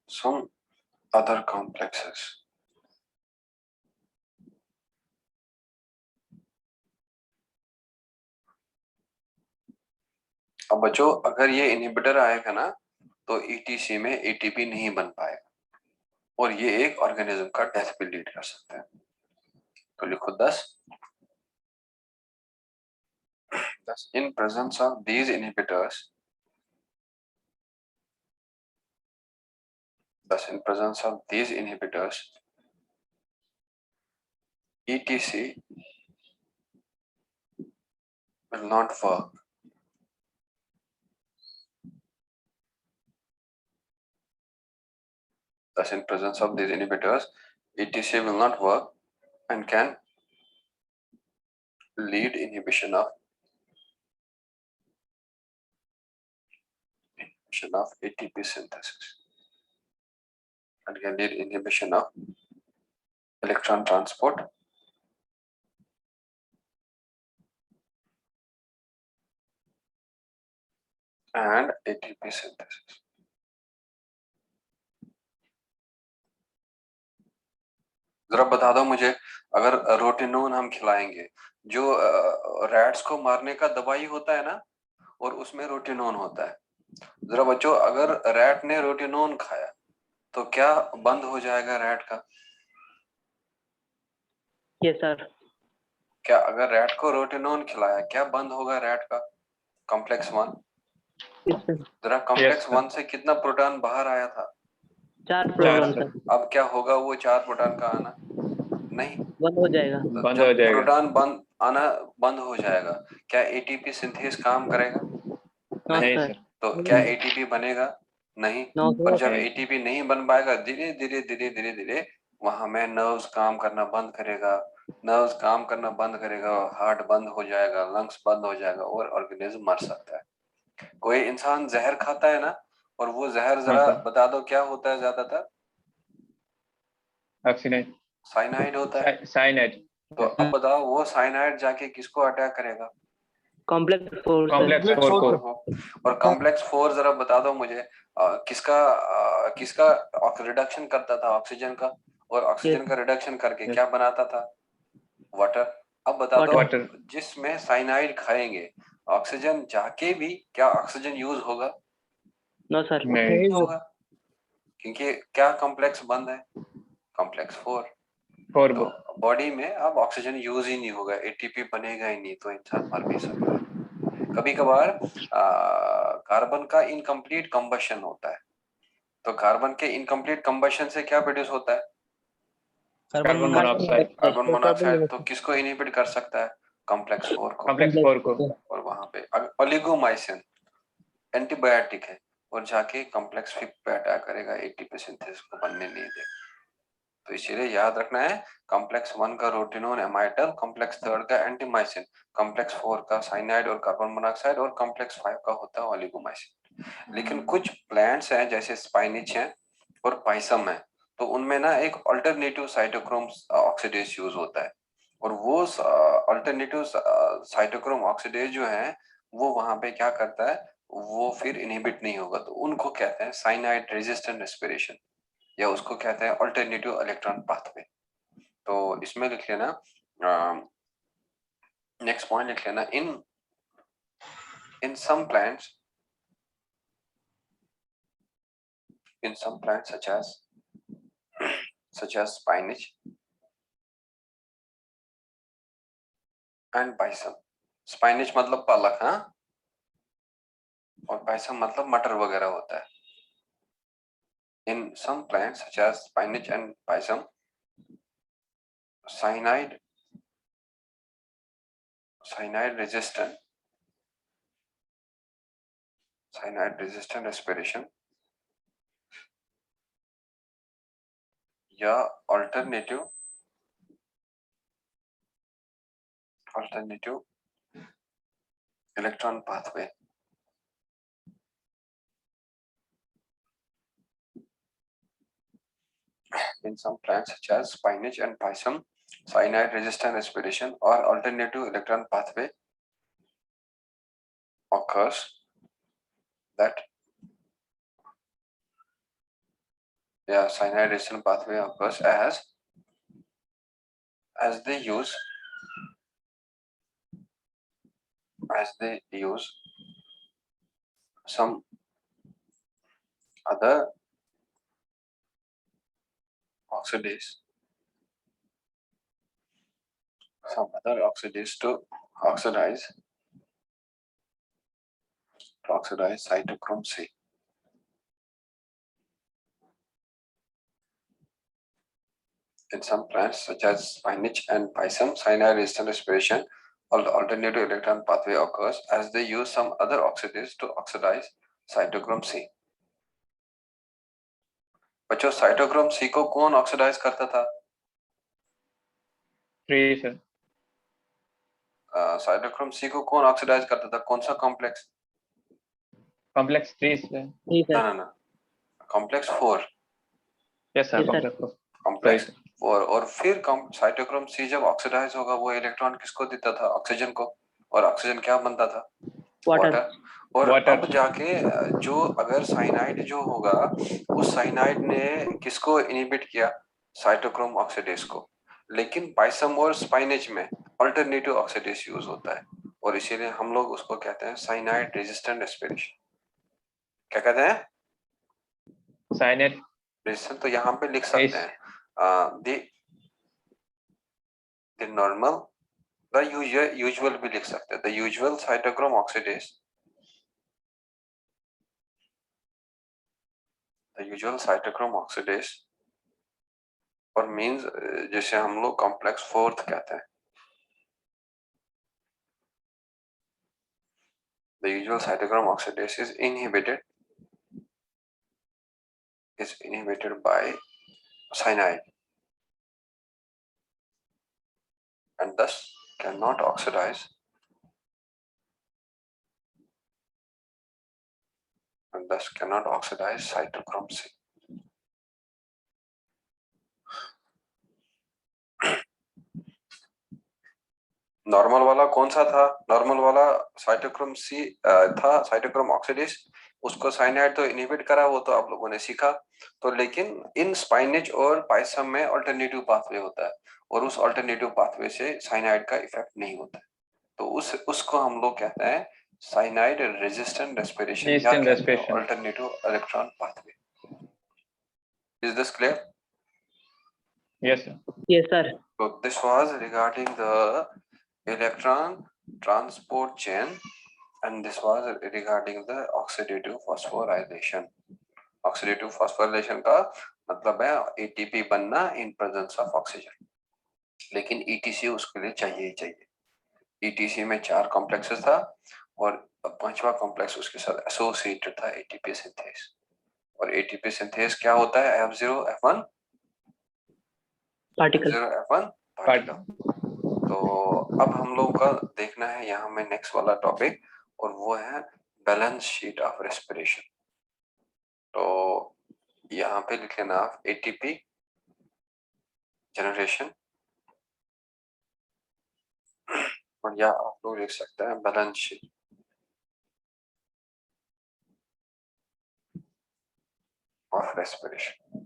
some other complexes. अब बच्चों अगर ये इनहिबिटर आएगा ना तो ETC में ATP नहीं बन पाएगा, और ये एक ऑर्गेनिज्म का डेथ भी लीड कर सकता है। तो लिखो 10 in presence of these inhibitors, ETC will not work. Thus, in presence of these inhibitors, ETC will not work and can lead inhibition of ATP synthesis, and can lead inhibition of electron transport and ATP synthesis. जरा बता दो मुझे, अगर रोटिनोन हम खिलाएंगे, जो rats को मारने का दवाई होता है ना, और उसमें रोटिनोन होता है, जरा बच्चों अगर रैट ने रोटिनोन खाया तो क्या बंद हो जाएगा रैट का? Yes sir. क्या अगर रैट को रोटिनोन खिलाया क्या बंद होगा रैट का? कॉम्प्लेक्स 1। जरा कॉम्प्लेक्स 1 से कितना प्रोटॉन बाहर आया था? 4 प्रोटॉन सर। अब क्या होगा वो 4 प्रोटॉन का आना? नहीं, बंद हो जाएगा। बंद हो जाएगा। प्रोटॉन आना बंद हो जाएगा, क्या एटीपी सिंथेस काम करेगा? नहीं सर। तो क्या एटीपी बनेगा? नहीं। और जब नहीं। एटीपी नहीं बन पाएगा, धीरे धीरे वहां में नर्व्स काम करना बंद करेगा, हार्ट बंद हो जाएगा, लंग्स बंद हो जाएगा, और ऑर्गेनिज्म मर सकता है। कोई इंसान जहर खाता है ना, और वो जहर जरा बता दो क्या होता है ज्यादातर? साइनाइड होता है। साइनाइड। तो अब बताओ वो साइनाइड जाके किसको अटैक करेगा? कॉम्प्लेक्स 4 को। और कॉम्प्लेक्स 4 जरा बता दो मुझे किसका रिडक्शन करता था? ऑक्सीजन का, और ऑक्सीजन का रिडक्शन करके क्या बनाता था? वाटर। अब बता दो जिसमें साइनाइड खाएंगे ऑक्सीजन जाके भी क्या ऑक्सीजन यूज होगा? नो सर, नहीं होगा, क्योंकि क्या कॉम्प्लेक्स बंद है? कॉम्प्लेक्स 4। तो बॉडी में अब ऑक्सीजन यूज ही नहीं होगा, एटीपी बनेगा ही नहीं, तो इंसान मर भी सकता है। कभी कभार कार्बन का इनकम्प्लीट कंबशन होता है, तो कार्बन के इनकम्प्लीट कंबशन से क्या प्रोड्यूस होता है? Carbon carbon monoxide monoxide, carbon monoxide तो किसको इनहिबिट कर सकता है? कॉम्प्लेक्स 4 को। कॉम्प्लेक्स 4 को। और वहां पे ओलिगोमाइसिन एंटीबायोटिक है और जाके कॉम्प्लेक्स 5 पे अटैक करेगा, एटीपी सिंथेसिस को बनने नहीं देगा। तो इसीलिए याद रखना है, कॉम्प्लेक्स 1 का रोटिनोन एमाइटल, कॉम्प्लेक्स 3 का एंटीमाइसिन, कॉम्प्लेक्स 4 का साइनाइड और कार्बन मोनोऑक्साइड और कॉम्प्लेक्स 5 का होता है ओलिगोमाइसिन। लेकिन कुछ प्लांट्स हैं जैसे स्पाइनिच है और पाइसम है, तो उनमें ना एक अल्टरनेटिव साइटोक्रोम ऑक्सीडेज यूज होता है और वो अल्टरनेटिव साइटोक्रोम ऑक्सीडेज जो है वो वहां पे क्या करता है, वो फिर इनहिबिट नहीं होगा, तो उनको कहते हैं साइनाइड रेजिस्टेंट रेस्पिरेशन या उसको कहते हैं अल्टरनेटिव इलेक्ट्रॉन पाथवे। तो इसमें लिख लेना, नेक्स्ट पॉइंट लिख लेना, in some plants such as spinach and pisum। स्पाइनिच मतलब पालक, हाँ, और पाइसम मतलब मटर वगैरह होता है। In some plants such as spinach and pisum, cyanide resistant respiration या alternative electron pathway in some plants such as spinach and pisum, cyanide resistant respiration or alternative electron pathway occurs that cyanide resistant pathway occurs as they use some other oxidase to oxidize cytochrome C. In some plants such as spinach and pisum, cyanide resistant respiration or alternative electron pathway occurs as they use some other oxidase to oxidize cytochrome C. बच्चों, cytochrome C को कौन oxidise करता था? 3 sir. Cytochrome C को कौन oxidise करता था? कौन सा कॉम्प्लेक्स? Complex 3 sir. ना, कॉम्प्लेक्स 4। Yes sir, complex 4। और फिर साइटोक्रोम C जब ऑक्सीडाइज होगा वो इलेक्ट्रॉन किसको देता था? ऑक्सीजन को। और ऑक्सीजन क्या बनता था? वाटर। और अब जाके जो अगर साइनाइड जो होगा, उस साइनाइड ने किसको इनहिबिट किया? साइटोक्रोम ऑक्सीडेज को। लेकिन पाइसम और स्पाइनेज में अल्टरनेटिव ऑक्सीडेज यूज होता है और इसीलिए हम लोग उसको कहते हैं साइनाइड रेजिस्टेंट रेस्पिरेशन। क्या कहते हैं? Cyanide resistant. तो यहाँ पे लिख सकते हैं the normal, the usual भी लिख सकते हैं, the usual cytochrome oxidase, और मींस जैसे हम लोग कॉम्प्लेक्स 4 कहते हैं, the usual cytochrome oxidase is inhibited by cyanide and thus cannot oxidize cytochrome C. Normal वाला कौन सा था? नॉर्मल वाला साइटोक्रोम C था, साइटोक्रोम ऑक्सीडेज। उसको साइनाइड तो इनहिबिट करा, वो तो आप लोगों ने सीखा। तो लेकिन इन स्पाइनेज और पाइसम में अल्टरनेटिव पाथवे होता है और उस अल्टरनेटिव पाथवे से साइनाइड का इफेक्ट नहीं होता है, तो उसको हम लोग कहते हैं साइनाइड रेजिस्टेंट रेस्पिरेशन या alternative electron pathway. Is this clear? Yes sir. Yes, sir. So this was regarding the electron transport chain and this was regarding the oxidative phosphorylation। Oxidative phosphorylation का मतलब है एटीपी बनना in presence of oxygen, लेकिन etc उसके लिए चाहिए ही चाहिए। Etc में 4 कॉम्प्लेक्सेस था और 5वां कॉम्प्लेक्स उसके साथ एसोसिएटेड था एटीपी सिंथेस। और एटीपी सिंथेस क्या होता है? F0 F1 particle. F0 F1 particle. तो अब हम लोग का देखना है यहाँ में नेक्स्ट वाला टॉपिक, और वो है बैलेंस शीट ऑफ रेस्पिरेशन। तो यहाँ पे लिख लेना आप एटीपी जनरेशन, और या आप लोग लिख सकते हैं बैलेंस शीट ऑफ रेस्पिरेशन।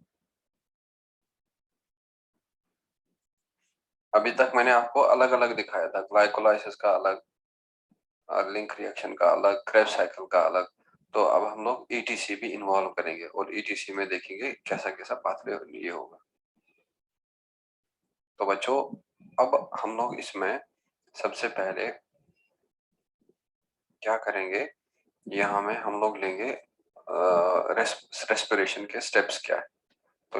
अभी तक मैंने आपको अलग अलग दिखाया था, ग्लाइकोलाइसिस का अलग, लिंक रिएक्शन का अलग, क्रेब्स साइकिल का अलग। तो अब हम लोग ईटीसी भी इन्वॉल्व करेंगे और ईटीसी में देखेंगे कैसा कैसा पाथवे ये होगा। तो बच्चों अब हम लोग इसमें सबसे पहले क्या करेंगे, यहाँ में हम लोग लेंगे रेस्पिरेशन के स्टेप्स क्या है। तो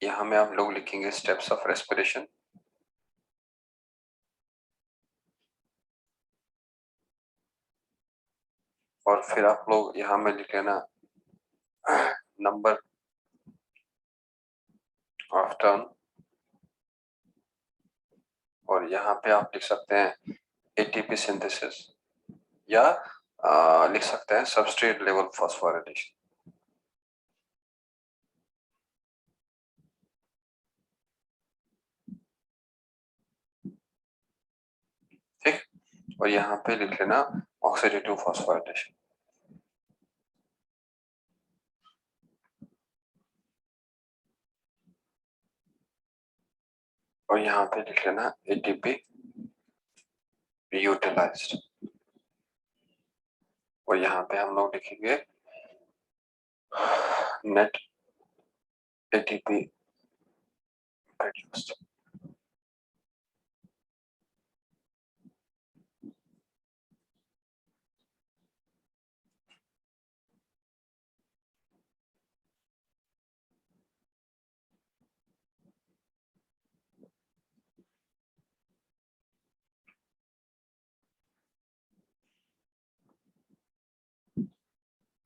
यहाँ में आप लोग लिखेंगे स्टेप्स ऑफ रेस्पिरेशन, और फिर आप लोग यहाँ में लिख लेना नंबर ऑफ टर्न, और यहाँ पे आप लिख सकते हैं एटीपी सिंथेसिस, या लिख सकते हैं सबस्ट्रेट लेवल फॉस्फोराइलेशन। ठीक, और यहाँ पे लिख लेना ऑक्सीडेटिव फॉस्फोराइलेशन, और यहाँ पे लिख लेना एटीपी यूटिलाइज्ड, और यहाँ पे हम लोग लिखेंगे नेट एटीपी प्रोड्यूस्ड।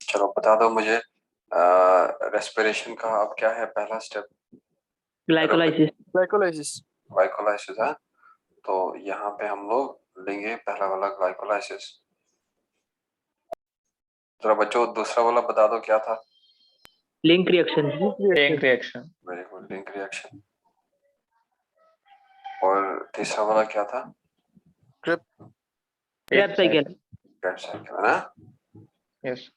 चलो बता दो मुझे, रेस्पिरेशन का अब क्या है पहला स्टेप? ग्लाइकोलाइसिस। ग्लाइकोलाइसिस है। तो यहाँ पे हम लोग लेंगे पहला वाला ग्लाइकोलाइसिस। जरा बच्चों दूसरा वाला बता दो क्या था? Link reaction. Link reaction. Very good, link reaction. और तीसरा वाला क्या था? Krebs cycle. क्रेब्स साइकिल है ना? यस।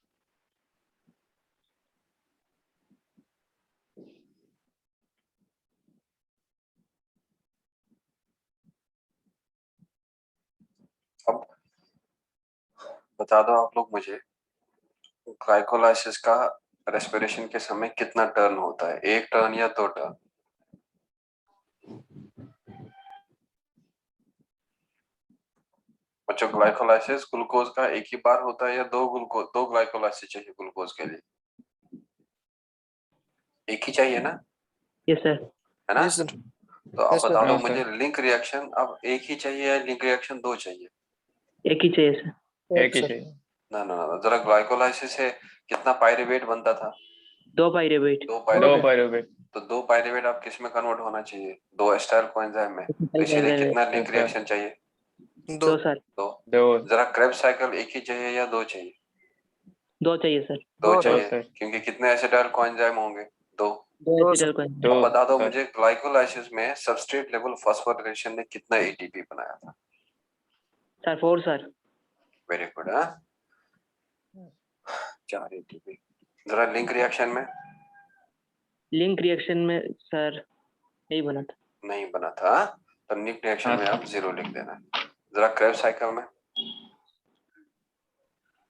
अब बता दो आप लोग मुझे, ग्लाइकोलाइसिस का रेस्पिरेशन के समय कितना टर्न होता है? 1 टर्न या 2 टर्न? बच्चों ग्लाइकोलाइसिस ग्लूकोज का एक ही बार होता है या दो ग्लाइकोलाइसिस चाहिए ग्लूकोज के लिए? एक ही चाहिए ना? Yes sir. है ना? तो आप बता दो हाँ, मुझे, सर। लिंक रिएक्शन अब एक ही चाहिए या लिंक रिएक्शन 2 चाहिए? एक ही चाहिए सर। एक ही चाहिए। ना ना ना, जरा ग्लाइकोलाइसिस से कितना पायरुवेट बनता था? 2 पाइरुवेट। 2 दो पायरुवेट। पायरुवेट। तो 2 पायरुवेट आप किस में कन्वर्ट होना चाहिए? 2 एस्टाइल कोएंजाइम में। तो इसीलिए कितना लिंक सर। रिएक्शन चाहिए? 2 सर। 2। दो। जरा क्रेब्स साइकिल एक ही चाहिए या 2 चाहिए? 2 चाहिए सर। 2 दो चाहिए, सर। क्योंकि कितने एसिटाइल कोएंजाइम होंगे? 2। 2 एसिटाइल कोएंजाइम। दो अब बता दो सर। मुझे, ग्लाइकोलाइसिस में सबस्ट्रेट लेवल फॉस्फोराइलेशन ने कितना एटीपी बनाया था? Sir 4 sir. Very good. हाँ, 4 एटीपी। जरा लिंक रिएक्शन में? लिंक रिएक्शन में सर नहीं बना था। नहीं बना था। तो लिंक रिएक्शन हाँ, में आप 0 लिख देना। जरा क्रेब्स साइकिल में?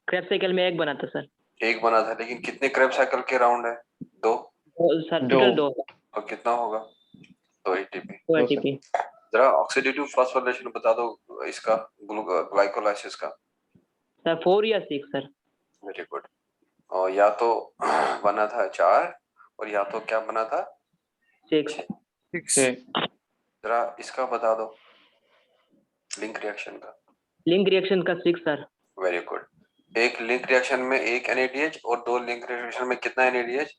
क्रेब्स साइकिल में 1 बना था सर। 1 बना था, लेकिन कितने क्रेब्स साइकिल के राउंड है? 2। सर दो। टोटल 2। तो कितना होगा? 2 एटीपी। 2 दो एटीपी। जरा ऑक्सीडेटिव फॉस्फोराइलेशन बता दो इसका, ग्लाइकोलाइसिस का। सर 4 या 6 सर। Very good. और या तो बना था 4 और या तो क्या बना था 6 6 जरा इसका बता दो लिंक रिएक्शन का। लिंक रिएक्शन का 6 सर। Very good. एक लिंक रिएक्शन में एक NADH और दो लिंक रिएक्शन में कितना NADH?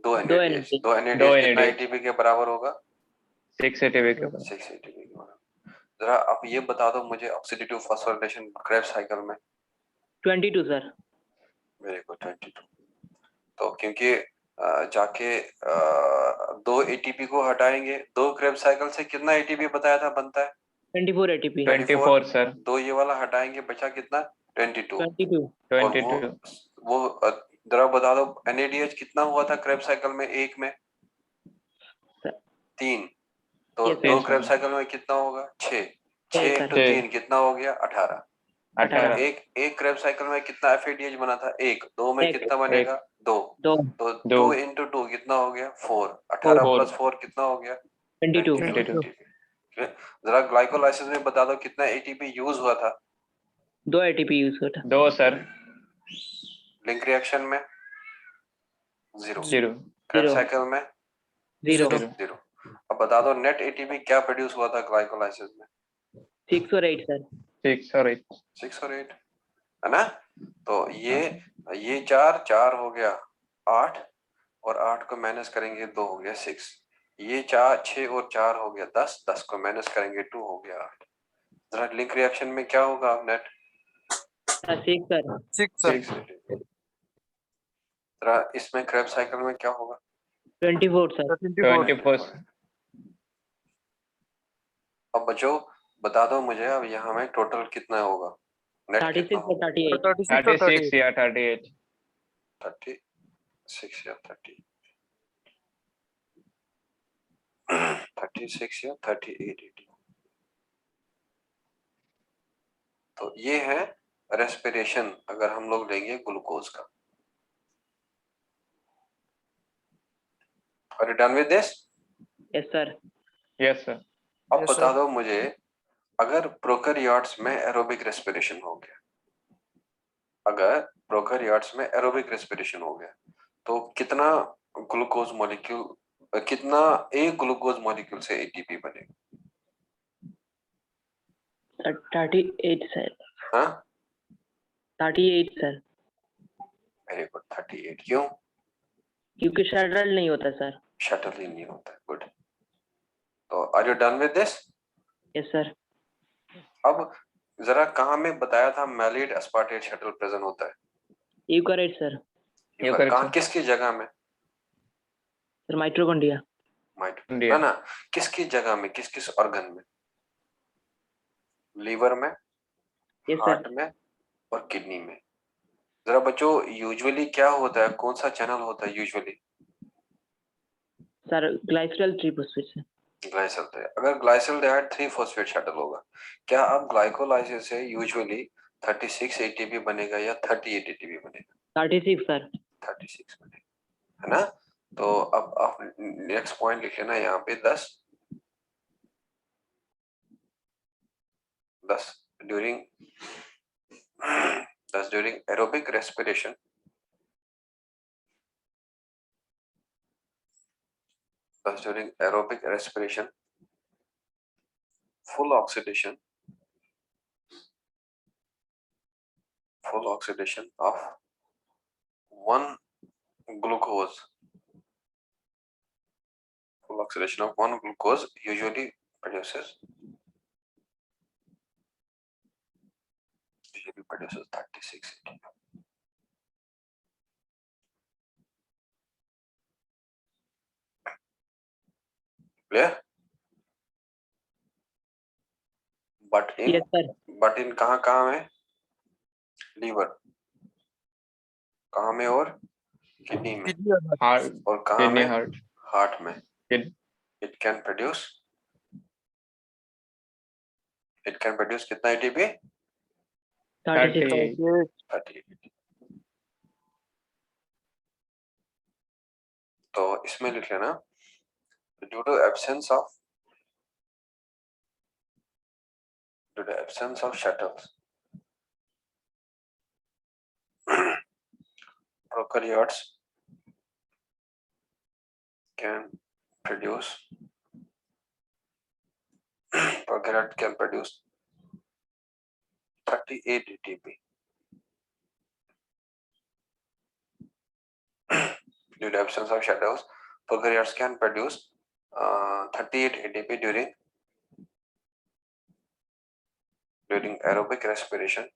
दो NADH। दो NADH कितना ATP के बराबर होगा? 6 ATP के बराबर। 6 ATP के बराबर। जरा आप ये बता दो मुझे ऑक्सीडेटिव फॉस्फोराइलेशन क्रेब्स साइकिल में। 22 सर। Very good 22। तो क्योंकि जाके दो ATP को हटाएंगे, दो क्रेब्स साइकिल से कितना ATP बताया था बनता है? 24 ATP। 24 सर। दो ये वाला हटाएंगे बचा कितना? 22। 22। और वो जरा बता दो NADH कितना हुआ था क्रेब साइकिल में एक में? 3। तो Yes, दो sir. क्रेब साइकिल में कितना होगा? 6। 6 sir. इंटू 3 कितना हो गया? 18। 18 एक क्रेब साइकिल में कितना FADH बना था? एक। दो में एक। कितना बनेगा? 2। 2 तो 2 2 इंटू 2 कितना हो गया? 4। 18 4 प्लस 4 कितना हो गया? 22। 22 जरा ग्लाइकोलाइसिस में बता दो कितना ATP यूज हुआ था? 2 ATP यूज हुआ था। 2 सर। लिंक रिएक्शन में 0। 0 क्रेब 0 साइकिल में 0 0। अब बता दो नेट ATP क्या प्रोड्यूस हुआ था ग्लाइकोलाइसिस में? 6 और 8 सर। 6 और 8 6 और 8 है ना? तो ये 4 हो गया 8 और 8 को माइनस करेंगे 2 हो गया 6। ये 6 और 4 हो गया 10। 10 को माइनस करेंगे 2 हो गया 8। जरा लिंक रिएक्शन में क्या होगा नेट? 6 सर। 6। जरा इसमें क्रेब साइकिल में क्या होगा? 24 सर। 24 अब बच्चों बता दो मुझे अब यहाँ में टोटल कितना होगा? नेट 36 कितना और होगा? 38। 36 या 38 36 या 30 36 या 38। तो ये है रेस्पिरेशन अगर हम लोग लेंगे ग्लूकोज का। Are you done with this? Yes sir. Yes sir. अब बता दो मुझे अगर प्रोकैरियोट्स में एरोबिक रेस्पिरेशन हो गया, अगर प्रोकैरियोट्स में एरोबिक रेस्पिरेशन हो गया तो कितना ग्लूकोज मॉलिक्यूल, कितना एक ग्लूकोज मॉलिक्यूल से ATP बनेगा? 38 सर। हाँ 38 सर। Very good 38। क्यों? क्योंकि शटल नहीं होता सर। शटल ही नहीं होता। गुड। तो are you done with this? Yes sir. अब जरा कहाँ में बताया था मैलिड एस्पार्टेट शटल प्रेजेंट होता है? Eukaryote sir. कहाँ किसकी जगह में? Sir mitochondria. ना ना किसकी जगह में, किस किस ऑर्गन में? लीवर में, यस हार्ट सर। में और किडनी में। जरा बच्चों यूजुअली क्या होता है, कौन सा चैनल होता है usually? Sir glycerol 3 phosphate. Glycyl. अगर ग्लाइसिल्डिहाइड 3 फॉस्फेट शटल होगा, क्या अब ग्लाइकोलाइसिस से यूजुअली 36 ATP बनेगा या 38 ATP बनेगा? 36 सर। 36 बनेगा, है ना? तो अब आप नेक्स्ट पॉइंट लिख लेना यहाँ पे 10 during aerobic respiration full oxidation of one glucose usually produces 36 ATP. Clear? But in yes sir. कहाँ में? लीवर, कहाँ में और किडनी में, हार्ट और कहाँ किडनी में? हार्ट हार्ट में। किड It can produce कितना ATP? 36 38। तो इसमें लिख लेना due to absence of shuttles prokaryotes can produce prokaryote can produce 38 ATP due to absence of shadows. Prokaryotes can produce 38 ATP during aerobic respiration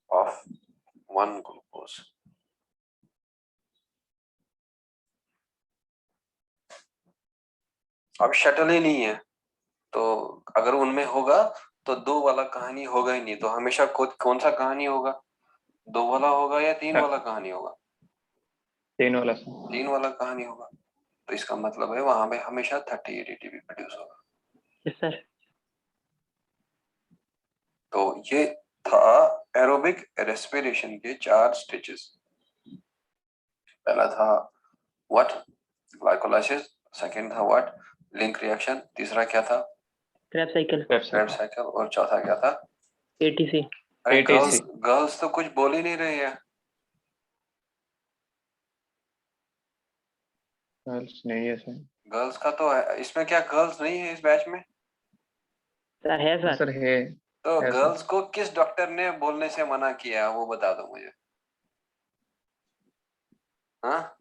of 1 glucose. अब shuttle ही नहीं है, तो अगर उनमें होगा तो 2 वाला कहानी होगा ही नहीं, तो हमेशा कौन सा कहानी होगा, 2 वाला होगा या 3 वाला कहानी होगा? 3 वाला 3 वाला कहानी होगा, तो इसका मतलब है वहां पे हमेशा 38 एटीपी प्रोड्यूस होगा। Yes sir. तो ये था एरोबिक रेस्पिरेशन के 4 स्टेजेस। पहला था व्हाट, ग्लाइकोलाइसिस, सेकंड था व्हाट, लिंक रिएक्शन, तीसरा क्या था, क्रैब साइकिल, और चौथा क्या था, एटीसी। अरे गर्ल्स तो कुछ बोल ही नहीं रही है। गर्ल्स नहीं है सर। गर्ल्स का तो है, इसमें क्या गर्ल्स नहीं है इस बैच में? सर है सर। सर है। तो गर्ल्स को किस डॉक्टर ने बोलने से मना किया, वो बता दो मुझे। हाँ,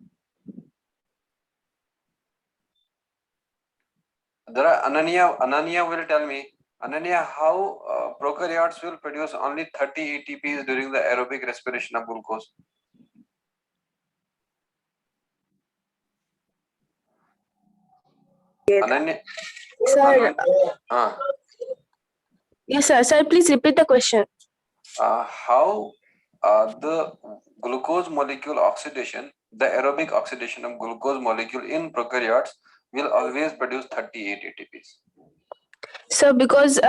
Ananya will tell me, Ananya, how prokaryotes will produce only 30 ATPs during the aerobic respiration of glucose? Ananya, Sir. हाँ. Yes, sir. Sir, please repeat the question. How the glucose molecule oxidation, the aerobic oxidation of glucose molecule in prokaryotes will always produce 38 ATPs. Sir, because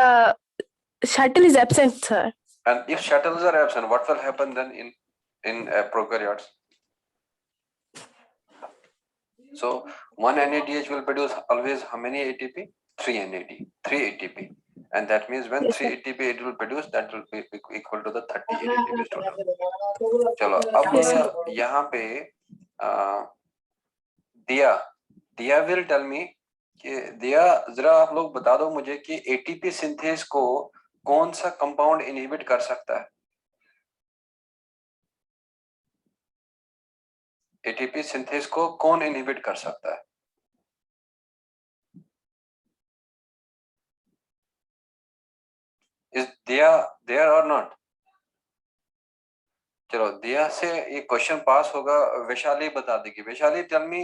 shuttle is absent, sir. And if shuttles are absent, what will happen then in prokaryotes? So one NADH will produce always how many ATP? 3 ATP. And that means when 3 ATP it will produce, that will be equal to the 30 ATP total. चलो अब यहाँ पे दिया will tell me कि दिया जरा आप लोग बता दो मुझे कि ATP सिंथेस को कौन सा कंपाउंड इनहिबिट कर सकता है? ATP सिंथेस को कौन इनहिबिट कर सकता है? Is दिया there or not? चलो दिया से ये क्वेश्चन पास होगा, वैशाली बता देगी। Vaishali, tell me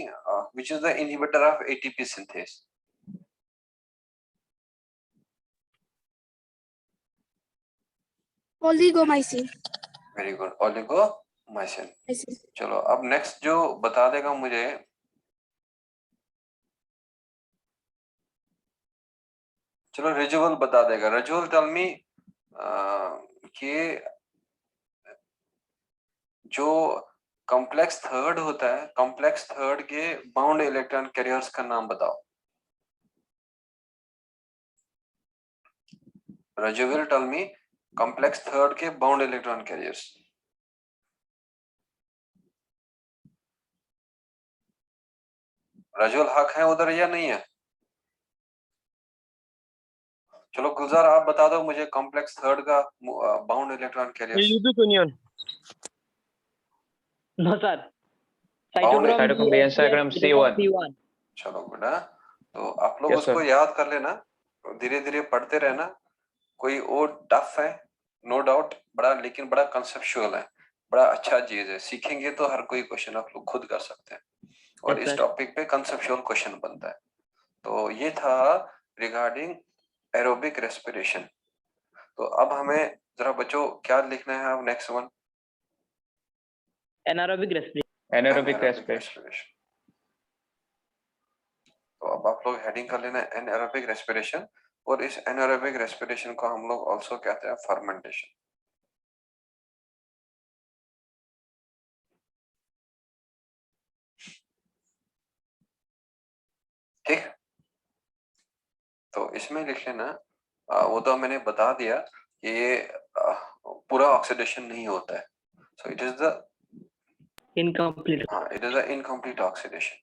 which is the inhibitor of ATP synthase? Oligomycin. Very good, oligomycin. चलो अब नेक्स्ट जो बता देगा मुझे, चलो रिजुअल बता देगा। रिजुअल टेल मी कि जो कॉम्प्लेक्स थर्ड होता है, कॉम्प्लेक्स थर्ड के बाउंड इलेक्ट्रॉन कैरियर्स का नाम बताओ। रिजुअल टेल मी कॉम्प्लेक्स थर्ड के बाउंड इलेक्ट्रॉन कैरियर्स। रजुअल हक है उधर या नहीं है? चलो गुलजार आप बता दो मुझे कॉम्प्लेक्स थर्ड का bound electron carriers. No sir, cytochrome C1। चलो बेटा, तो आप लोग उसको याद कर लेना, धीरे धीरे पढ़ते रहना। कोई और टफ है नो डाउट, बड़ा लेकिन बड़ा कंसेप्चुअल है, बड़ा अच्छा चीज है। सीखेंगे तो हर कोई क्वेश्चन आप लोग खुद कर सकते हैं, और इस टॉपिक पे कंसेप्चुअल क्वेश्चन बनता है। तो ये था रिगार्डिंग एरोबिक रेस्पिरेशन। तो अब हमें जरा बच्चों क्या लिखना है अब नेक्स्ट वन? Anaerobic respiration. तो अब आप लोग हेडिंग कर लेना एनारोबिक रेस्पिरेशन, और इस एनारोबिक रेस्पिरेशन को हम लोग ऑल्सो कहते हैं फर्मेंटेशन। ठीक, तो इसमें लिख लेना, वो तो मैंने बता दिया कि ये पूरा ऑक्सीडेशन नहीं होता है। So it is the Incomplete. हाँ, it is an incomplete oxidation.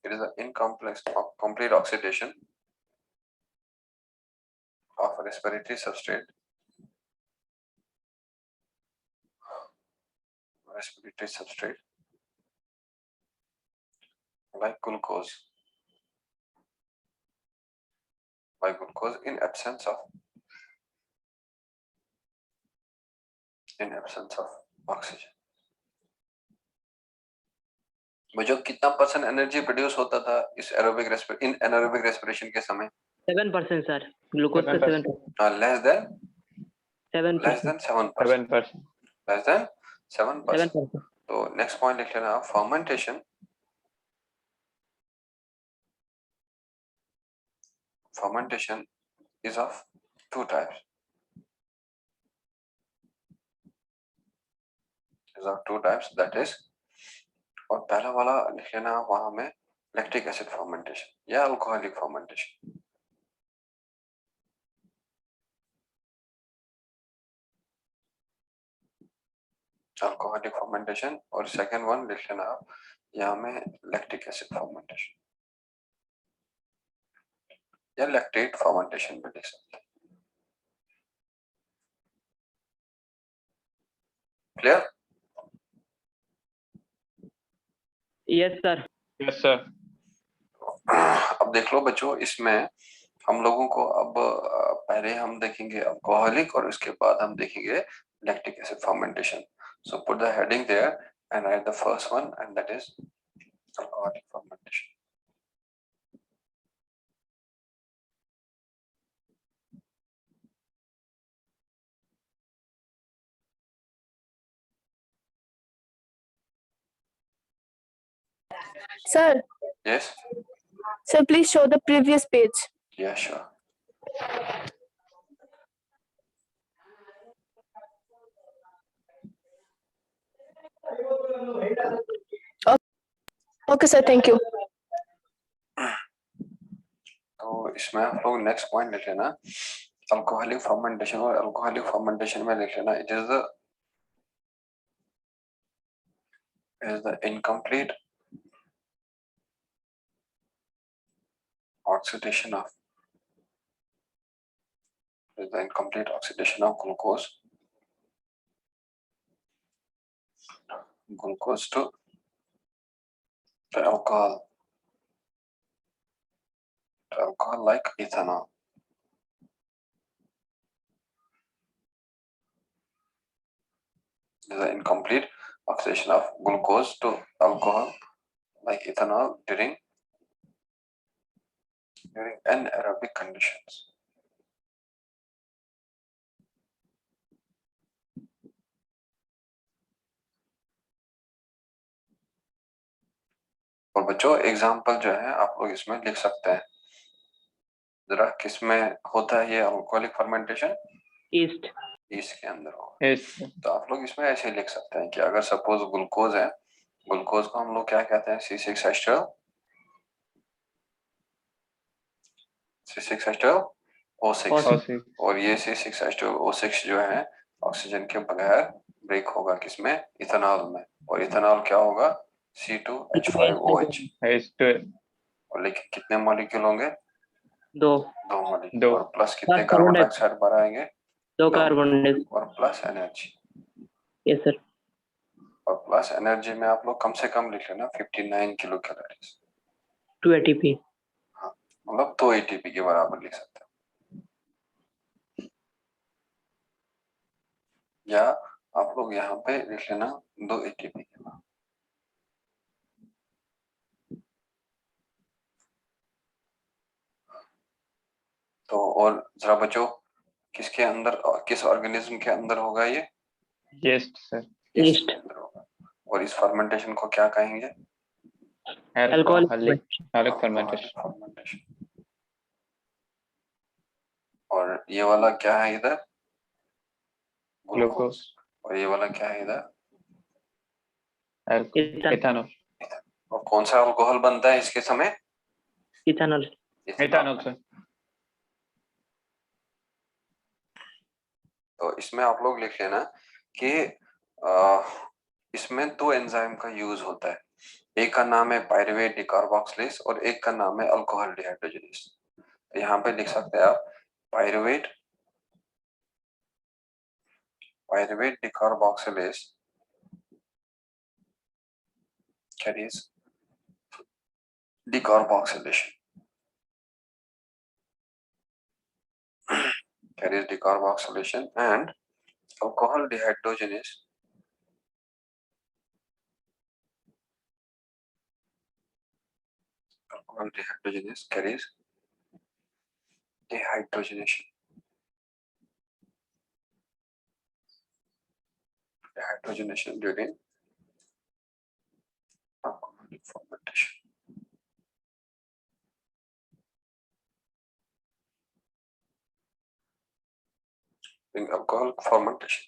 It is an complete oxidation of a respiratory substrate. Like glucose. By glucose in absence of oxygen. मुझे कितना परसेंट एनर्जी प्रोड्यूस होता था इस aerobic respiration के समय? 7% sir, glucose का 7%. Less than 7%. 7%. Less than 7%. 7%. तो next point लिख लेना, fermentation is of two types. That is, और पहला वाला लिख लेना वहां में लैक्टिक एसिड फर्मेंटेशन या अल्कोहलिक फर्मेंटेशन. अल्कोहलिक फर्मेंटेशन और सेकंड वन लिख लेना आप यहाँ में लैक्टिक एसिड फर्मेंटेशन या लैक्टेट फर्मेंटेशन भी लिख सकते हैं. Clear? Yes sir. Yes sir. अब देख लो बच्चों, इसमें हम लोगों को अब पहले हम देखेंगे अल्कोहलिक और उसके बाद हम देखेंगे lactic acid fermentation. So put the heading there and write the first one, and that is alcoholic fermentation. Sir, Yes? sir, please show the previous page. Yeah, sure. Okay, sir, thank you. तो इसमें आप लोग next point लिख लेना alcoholic fermentation, और alcoholic fermentation में लिख लेना it is the incomplete oxidation of glucose to alcohol like ethanol. This is the incomplete oxidation of glucose to alcohol like ethanol during anaerobic conditions. और बच्चों example जो है आप लोग इसमें लिख सकते हैं. जरा किसमें होता है ये अल्कोहलिक फर्मेंटेशन? ईस्ट के अंदर होगा. तो आप लोग इसमें ऐसे लिख सकते हैं कि अगर सपोज ग्लूकोज है, ग्लूकोज को हम लोग क्या कहते हैं? C6H12O6. और ये C6H12O6 जो है ऑक्सीजन के बगैर ब्रेक होगा किसमें? इथेनॉल में. और इथेनॉल क्या होगा? C2H5OH. और लेकिन कितने मॉलिक्यूल होंगे? दो मॉलिक्यूल. और प्लस कितने कार्बन डाइऑक्साइड बाहर आएंगे? 2 कार्बन डाइऑक्साइड. और प्लस एनर्जी. Yes sir. और प्लस एनर्जी में आप लोग कम से कम लिख लेना 59 किलो कैलोरीज. 2 ATP. हाँ, मतलब 2 ATP के बराबर लिख सकते हैं. या आप लोग यहाँ पे लिख लेना 2 ATP के बराबर. तो और जरा बच्चों, किसके अंदर, किस ऑर्गेनिज्म के अंदर होगा ये? Yeast sir. यीस्ट. और इस फर्मेंटेशन को क्या कहेंगे? Alcoholic fermentation. और ये वाला क्या है इधर? ग्लूकोज. और ये वाला क्या है इधर? इथेनॉल. और कौन सा अल्कोहल बनता है इसके समय? इथेनॉल. Ethanol sir. तो इसमें आप लोग लिख लेना कि इसमें 2 एंजाइम का यूज होता है। एक का नाम है पायरुवेट डिकार्बोक्सिलेज और एक का नाम है अल्कोहल डिहाइड्रोजनेज। तो यहाँ पे लिख सकते हैं आप pyruvate डिकार्बोक्सिलेज carries decarboxylation and alcohol dehydrogenase carries dehydrogenation during alcoholic fermentation. In alcoholic fermentation.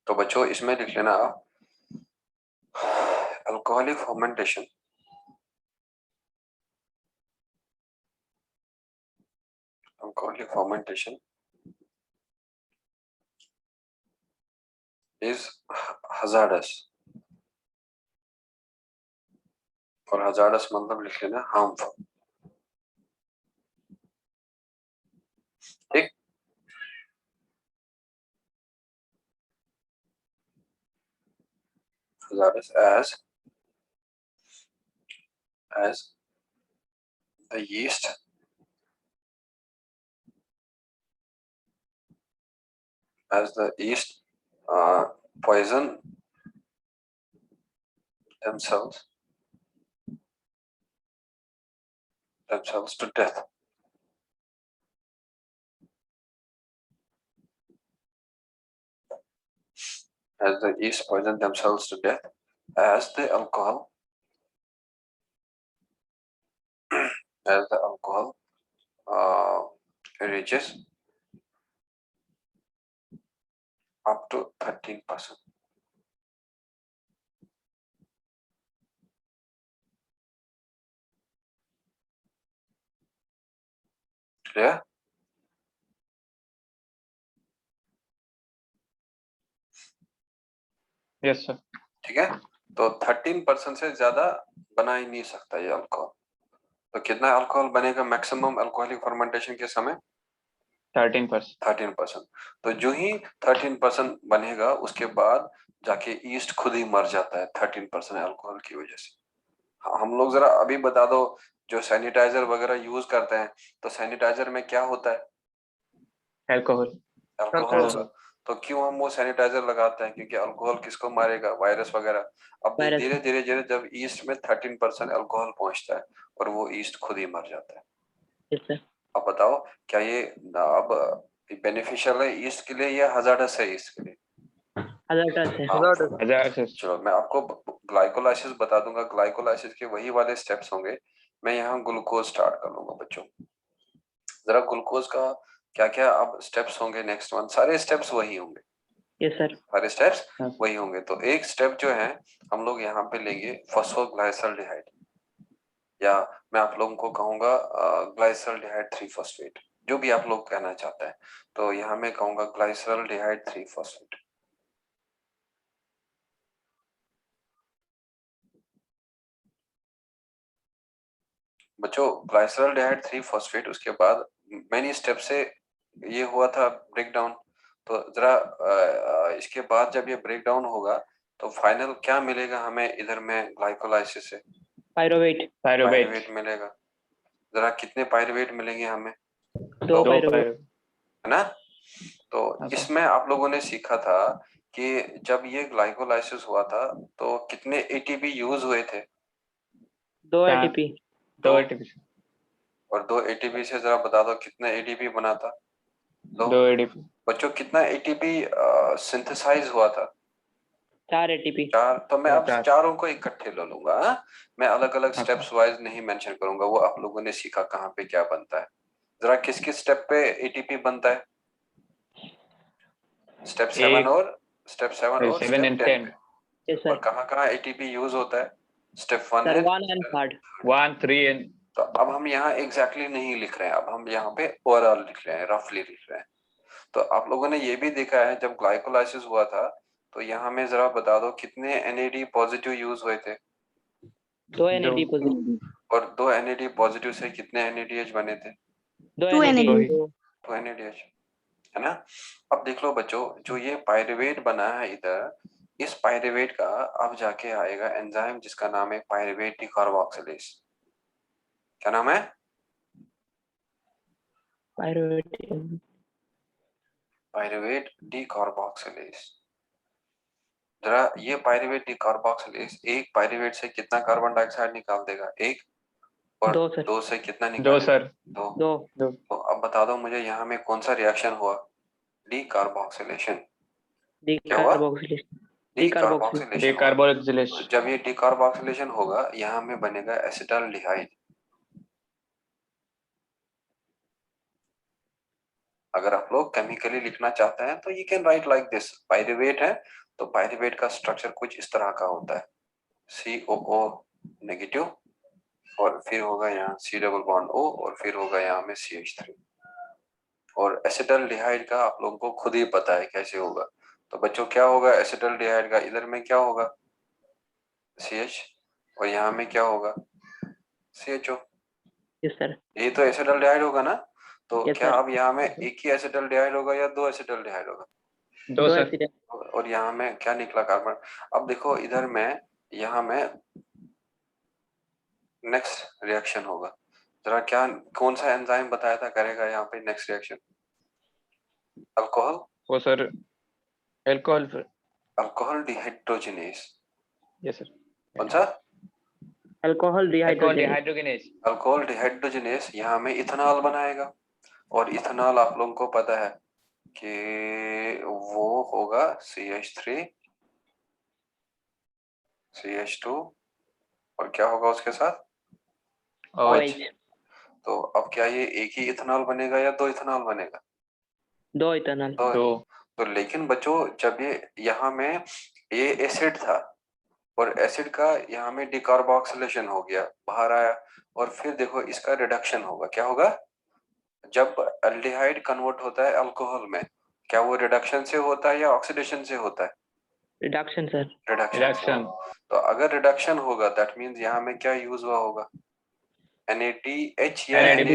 तो बच्चों इसमें लिख लेना आप alcoholic fermentation is hazardous और hazardous मतलब लिख लेना harmful। ठीक, hazardous as the yeast poison themselves to death. As the yeast poison themselves to death, as the alcohol reaches up to 13%. Clear? Yes sir. ठीक है, तो 13% से ज्यादा बना ही नहीं सकता ये अल्कोहल। तो कितना अल्कोहल बनेगा मैक्सिमम अल्कोहलिक फर्मेंटेशन के समय? 13%। तो जो ही 13% बनेगा उसके बाद जाके ईस्ट खुद ही मर जाता है 13% अल्कोहल की वजह से। हम लोग जरा अभी बता दो, जो सैनिटाइजर वगैरह यूज करते हैं तो सैनिटाइजर में क्या होता है? अल्कोहल होगा। तो क्यों हम वो सैनिटाइजर लगाते हैं? क्योंकि अल्कोहल किसको मारेगा? वायरस वगैरह। अब धीरे धीरे जब ईस्ट में 13% अल्कोहल पहुंचता है और वो ईस्ट खुद ही मर जाता है। अब बताओ क्या ये अब बेनिफिशियल है ईस्ट के लिए या हजार्डस है ईस्ट के लिए? चलो मैं आपको ग्लाइकोलाइसिस बता दूंगा। ग्लाइकोलाइसिस के वही वाले स्टेप्स होंगे। मैं यहाँ ग्लूकोज स्टार्ट कर लूंगा बच्चों। जरा ग्लूकोज का क्या क्या अब स्टेप्स होंगे नेक्स्ट वन? सारे स्टेप्स वही होंगे। यस सर, सारे स्टेप्स वही होंगे। तो एक स्टेप जो है हम लोग यहाँ पे लेंगे फॉस्फोग्लाइसल्डिहाइड, या मैं आप लोगों को कहूंगा ग्लाइसल्डिहाइड 3-फॉस्फेट, जो भी आप लोग कहना चाहते हैं। तो यहाँ मैं कहूंगा ग्लाइसल्डिहाइड 3-फॉस्फेट। बच्चों ग्लाइसल्डिहाइड 3-फॉस्फेट, उसके बाद मैनी स्टेप से ये हुआ था ब्रेक डाउन। तो जरा इसके बाद जब ये ब्रेक डाउन होगा तो फाइनल क्या मिलेगा हमें इधर में ग्लाइकोलाइसिस से? पायरुवेट मिलेगा। जरा कितने पायरुवेट मिलेंगे हमें? 2 पायरुवेट, है ना? तो इसमें आप लोगों ने सीखा था कि जब ये ग्लाइकोलाइसिस हुआ था तो कितने एटीपी यूज हुए थे? 2 एटीपी। और 2 एटीपी से जरा बता दो कितना एटीपी बना था? 2 एटीपी। बच्चों कितना एटीपी सिंथेसाइज हुआ था? 4 एटीपी। 4। तो मैं अब चारों को इकट्ठे ले लूंगा। मैं अलग अलग स्टेप्स वाइज नहीं मेंशन करूंगा, वो आप लोगों ने सीखा कहाँ पे क्या बनता है। जरा किस किस स्टेप पे एटीपी बनता है? स्टेप 7 और स्टेप 10 पे। और कहाँ कहाँ एटीपी यूज होता है? Step 1 1 and 3। 1, 3 and तो अब हम यहाँ एग्जैक्टली नहीं लिख रहे हैं, अब हम यहाँ पे ओवरऑल लिख रहे हैं, रफली लिख रहे हैं। तो आप लोगों ने ये भी देखा है जब ग्लाइकोलाइसिस हुआ था तो यहाँ में जरा बता दो कितने NAD पॉजिटिव यूज हुए थे, 2 NAD पॉजिटिव, और 2 NAD पॉजिटिव से कितने NADH बने थे? 2 2 NAD, NAD. 2 NADH, है ना। अब देख लो बच्चों, जो ये पायरुवेट बना है इधर, इस पायरुवेट का अब जाके आएगा एंजाइम जिसका नाम है पायरुवेट डिकार्बोक्सिलेज। क्या नाम है? Pyruvate, pyruvate decarboxylase. जरा ये पायरुवेट डिकार्बोक्सिलेज एक पायरुवेट से कितना कार्बन डाइऑक्साइड निकाल देगा? एक, और 2 सर, 2 से कितना 2 निकालेगा? सर, 2। 2 तो अब बता दो मुझे यहाँ में कौन सा रिएक्शन हुआ? डिकार्बोक्सिलेशन। क्या हुआ? डिकार्बोक्सिलेशन, डिकार्बोक्सिलेशन हुआ। डिकार्बोक्सिलेशन। जब ये डिकार्बोक्सिलेशन होगा यहाँ में बनेगा एसिटाल्डिहाइड। अगर आप लोग केमिकली लिखना चाहते हैं तो you can write like this. Pyruvate है तो पायरुवेट का स्ट्रक्चर कुछ इस तरह का होता है, COO नेगेटिव, और फिर होगा यहाँ C डबल बॉन्ड O, और फिर होगा यहाँ में CH3। और एसिटाल्डिहाइड का आप लोगों को खुद ही पता है कैसे होगा। तो बच्चों क्या होगा एसिटाल्डिहाइड का? इधर में क्या होगा? CH, और यहाँ में क्या होगा? CHO। यस सर, ये तो एसिटाल्डिहाइड होगा ना। तो Yes, क्या sir. अब यहाँ में एक ही एसिटाल्डिहाइड होगा या 2 एसिटाल्डिहाइड होगा? 2 सर। एक्सीडेंट, और यहाँ में क्या निकला? कार्बन। अब देखो इधर में, यहाँ में नेक्स्ट रिएक्शन होगा, जरा क्या कौन सा एंजाइम बताया था करेगा यहाँ पे नेक्स्ट रिएक्शन? अल्कोहल, वो sir alcohol. Alcohol dehydrogenase. Yes sir. कौन सा? Alcohol alcohol dehydrogen, dehydrogenase. Alcohol dehydrogenase यहाँ में इथेनॉल बनाएगा, और इथेनॉल आप लोगों को पता है कि वो होगा CH3 CH2, और क्या होगा उसके साथ? और OH, तो अब क्या ये एक ही इथेनॉल बनेगा या 2 इथेनॉल बनेगा? 2 इथेनॉल, 2। 2। तो लेकिन बच्चों जब ये यहाँ में ये एसिड था, और एसिड का यहाँ में डिकार्बोक्सिलेशन हो गया, बाहर आया, और फिर देखो इसका रिडक्शन होगा। क्या होगा? जब एल्डिहाइड कन्वर्ट होता है अल्कोहल में, क्या वो रिडक्शन से होता है या ऑक्सीडेशन से होता है? Reduction sir, reduction. तो अगर रिडक्शन होगा दैट मींस यहाँ में क्या यूज हुआ होगा? NADH या NAD?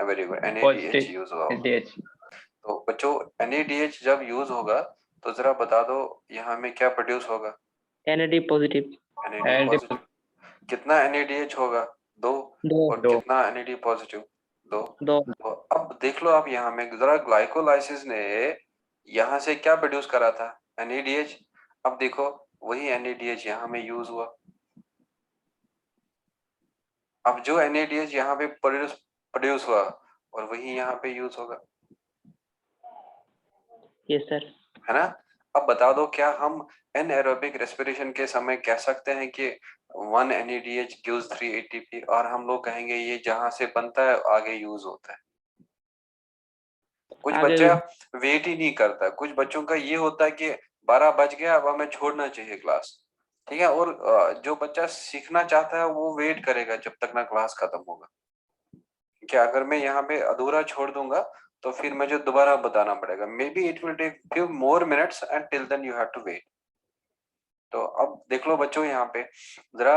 Very good, NADH use हुआ होगा। NADH। तो बच्चों NADH जब यूज होगा तो जरा बता दो यहाँ में क्या प्रोड्यूस होगा? NAD positive, NAD positive. कितना NADH होगा? 2। 2, और 2। कितना NAD पॉजिटिव? 2। 2, तो अब देख लो आप यहाँ में जरा ग्लाइकोलाइसिस ने यहाँ से क्या प्रोड्यूस करा था? NADH। अब देखो वही NADH यहाँ में यूज हुआ। अब जो NADH यहाँ पे प्रोड्यूस हुआ और वही यहाँ पे यूज होगा, यस सर, है ना। अब बता दो क्या हम एनएरोबिक रेस्पिरेशन के समय कह सकते हैं कि 1 NADH gives 3 ATP, और हम लोग कहेंगे ये जहां से बनता है आगे यूज होता है? कुछ आगे बच्चा वेट ही नहीं करता, कुछ बच्चों का ये होता है कि 12 बज गया अब हमें छोड़ना चाहिए क्लास, ठीक है। और जो बच्चा सीखना चाहता है वो वेट करेगा जब तक ना क्लास खत्म होगा, कि अगर मैं यहाँ पे अधूरा छोड़ दूंगा तो फिर मुझे दोबारा बताना पड़ेगा। Maybe it will take few more minutes and till then you have to wait. तो अब देख लो बच्चों यहाँ पे जरा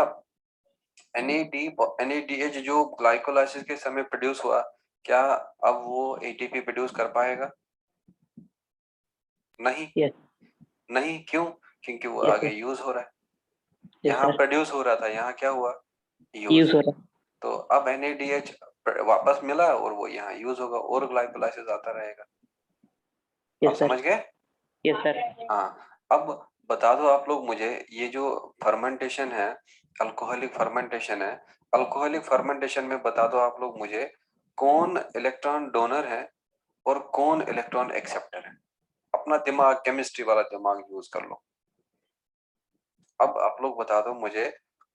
NADH जो ग्लाइकोलाइसिस के समय प्रोड्यूस हुआ, क्या अब वो ATP प्रोड्यूस कर पाएगा? नहीं। Yes. नहीं, क्यों? क्योंकि वो Yes, आगे sir. यूज हो रहा है। Yes, यहाँ sir. प्रोड्यूस हो रहा था, यहाँ क्या हुआ? Use use. हो रहा, तो अब NADH वापस मिला और वो यहाँ यूज होगा और ग्लाइकोलाइसिस आता रहेगा। आप यस सर, समझ गए? यस सर, हाँ। अब बता दो आप लोग मुझे, ये जो फर्मेंटेशन है, अल्कोहलिक फर्मेंटेशन है, अल्कोहलिक फर्मेंटेशन में बता दो आप लोग मुझे कौन इलेक्ट्रॉन डोनर है और कौन इलेक्ट्रॉन एक्सेप्टर है। अपना दिमाग, केमिस्ट्री वाला दिमाग यूज कर लो। अब आप लोग बता दो मुझे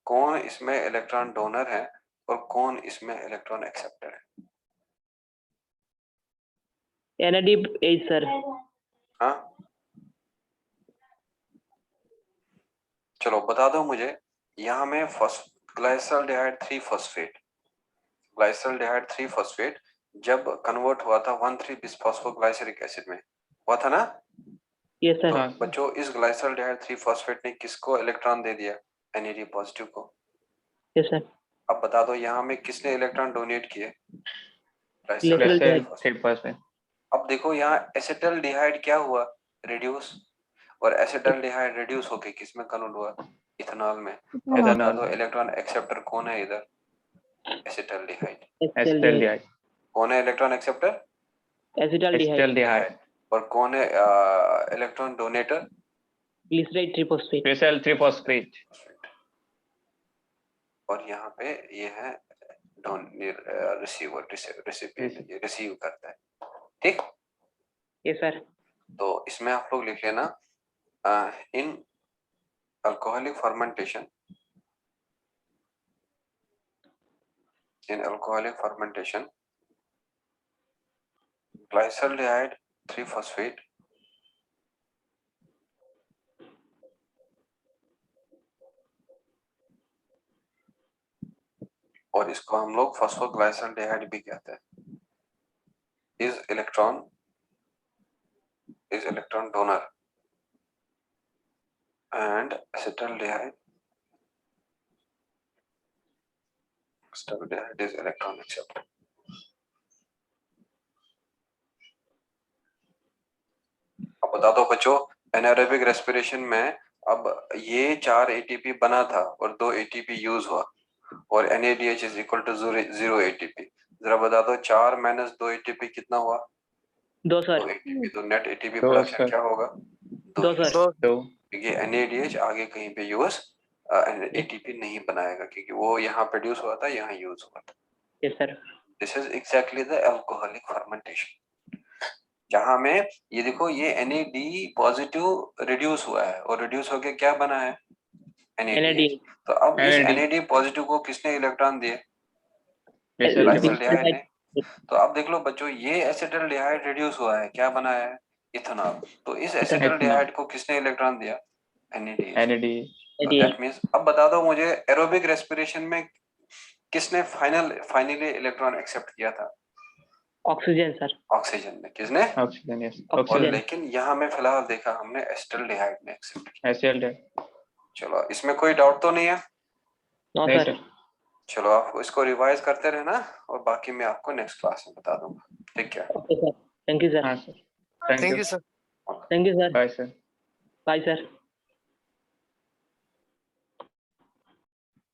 कौन इसमें इलेक्ट्रॉन डोनर है और कौन इसमें इलेक्ट्रॉन एक्सेप्टर है। NADH सर, हाँ, चलो बता दो मुझे, यहाँ में ग्लाइसल्डिहाइड 3 फॉस्फेट, ग्लाइसल्डिहाइड 3 फॉस्फेट जब कन्वर्ट हुआ था 1,3 बिसफॉस्फोग्लाइसरिक एसिड में, हुआ था ना? Yes sir. तो हाँ। बच्चों इस ग्लाइसल्डिहाइड 3 फॉस्फेट ने किसको इलेक्ट्रॉन दे दिया? NAD पॉजिटिव को। Yes sir. अब बता दो यहाँ में किसने इलेक्ट्रॉन डोनेट किए? ग्लाइसल्डिहाइड। ग्लाइसल्डिहाइड। अब देखो यहाँ एसिटल्डिहाइड क्या हुआ? रिड्यूस, और एसिटल्डिहाइड रिड्यूस होके किस में कन्वर्ट हुआ? इथेनॉल में। अब बता दो इलेक्ट्रॉन एक्सेप्टर कौन है इधर? एसिटल्डिहाइड। एसिटल्डिहाइड। कौन है इलेक्ट्रॉन एक्सेप्टर? एसिटल्डिहाइड। और कौन है इलेक्ट्रॉन डोनेटर? ग्लिसराइड ट्रिफॉस्फेट। ग्लिसराइल 3-फॉस्फेट। और यहाँ पे ये है रिसीवर, रिसिपिएंट, ये रिसीव करता है। ठीक? Yes sir. तो इसमें आप लोग लिख लेना इन अल्कोहलिक फर्मेंटेशन, ग्लाइसल्डिहाइड 3 फॉस्फेट और इसको हम लोग फॉस्फोग्लाइसल्डिहाइड भी कहते हैं, is electron donor and acetaldehyde is electron acceptor. अब बता दो बच्चों, एनारोबिक रेस्पिरेशन में अब ये 4 ATP बना था और 2 ATP यूज हुआ और NADH is equal to 0 ATP। जरा बता दो 4 माइनस 2 ATP कितना हुआ? 2 सर। 2 ATP। तो नेट ATP 2 प्रोडक्शन सर। क्या होगा? 2 सर। 2। क्योंकि NADH आगे कहीं पे यूज ATP नहीं बनाएगा क्योंकि वो यहाँ प्रोड्यूस हुआ था, यहाँ यूज हुआ था। Yes sir. This is exactly the alcoholic fermentation, जहां में ये देखो ये NAD पॉजिटिव रिड्यूस हुआ है और रिड्यूस होके क्या बना है? NADH। तो अब इस NAD पॉजिटिव को किसने इलेक्ट्रॉन दिए? ग्लाइसल्डिहाइड ने। तो अब देख लो बच्चों, ये एसिटल्डिहाइड रिड्यूस हुआ है, क्या बना है? इथेनॉल। तो इस एसिटल्डिहाइड को किसने इलेक्ट्रॉन दिया? NADH। दैट मींस अब बता दो मुझे एरोबिक रेस्पिरेशन में किसने फाइनली इलेक्ट्रॉन एक्सेप्ट किया था? Oxygen sir. ऑक्सीजन ने। किसने? ऑक्सीजन। यस। और ऑक्सीजन। लेकिन यहाँ में फिलहाल देखा हमने एसिटल्डिहाइड ने एक्सेप्ट किया। एसिटल्डिहाइड। चलो इसमें कोई डाउट तो नहीं है? नो नहीं सर। सर। चलो आप इसको रिवाइज करते रहना और बाकी मैं आपको नेक्स्ट क्लास में बता दूंगा। ठीक है? Okay sir. Thank you sir. हाँ sir. Thank you sir. Thank you sir. Bye sir. Bye sir.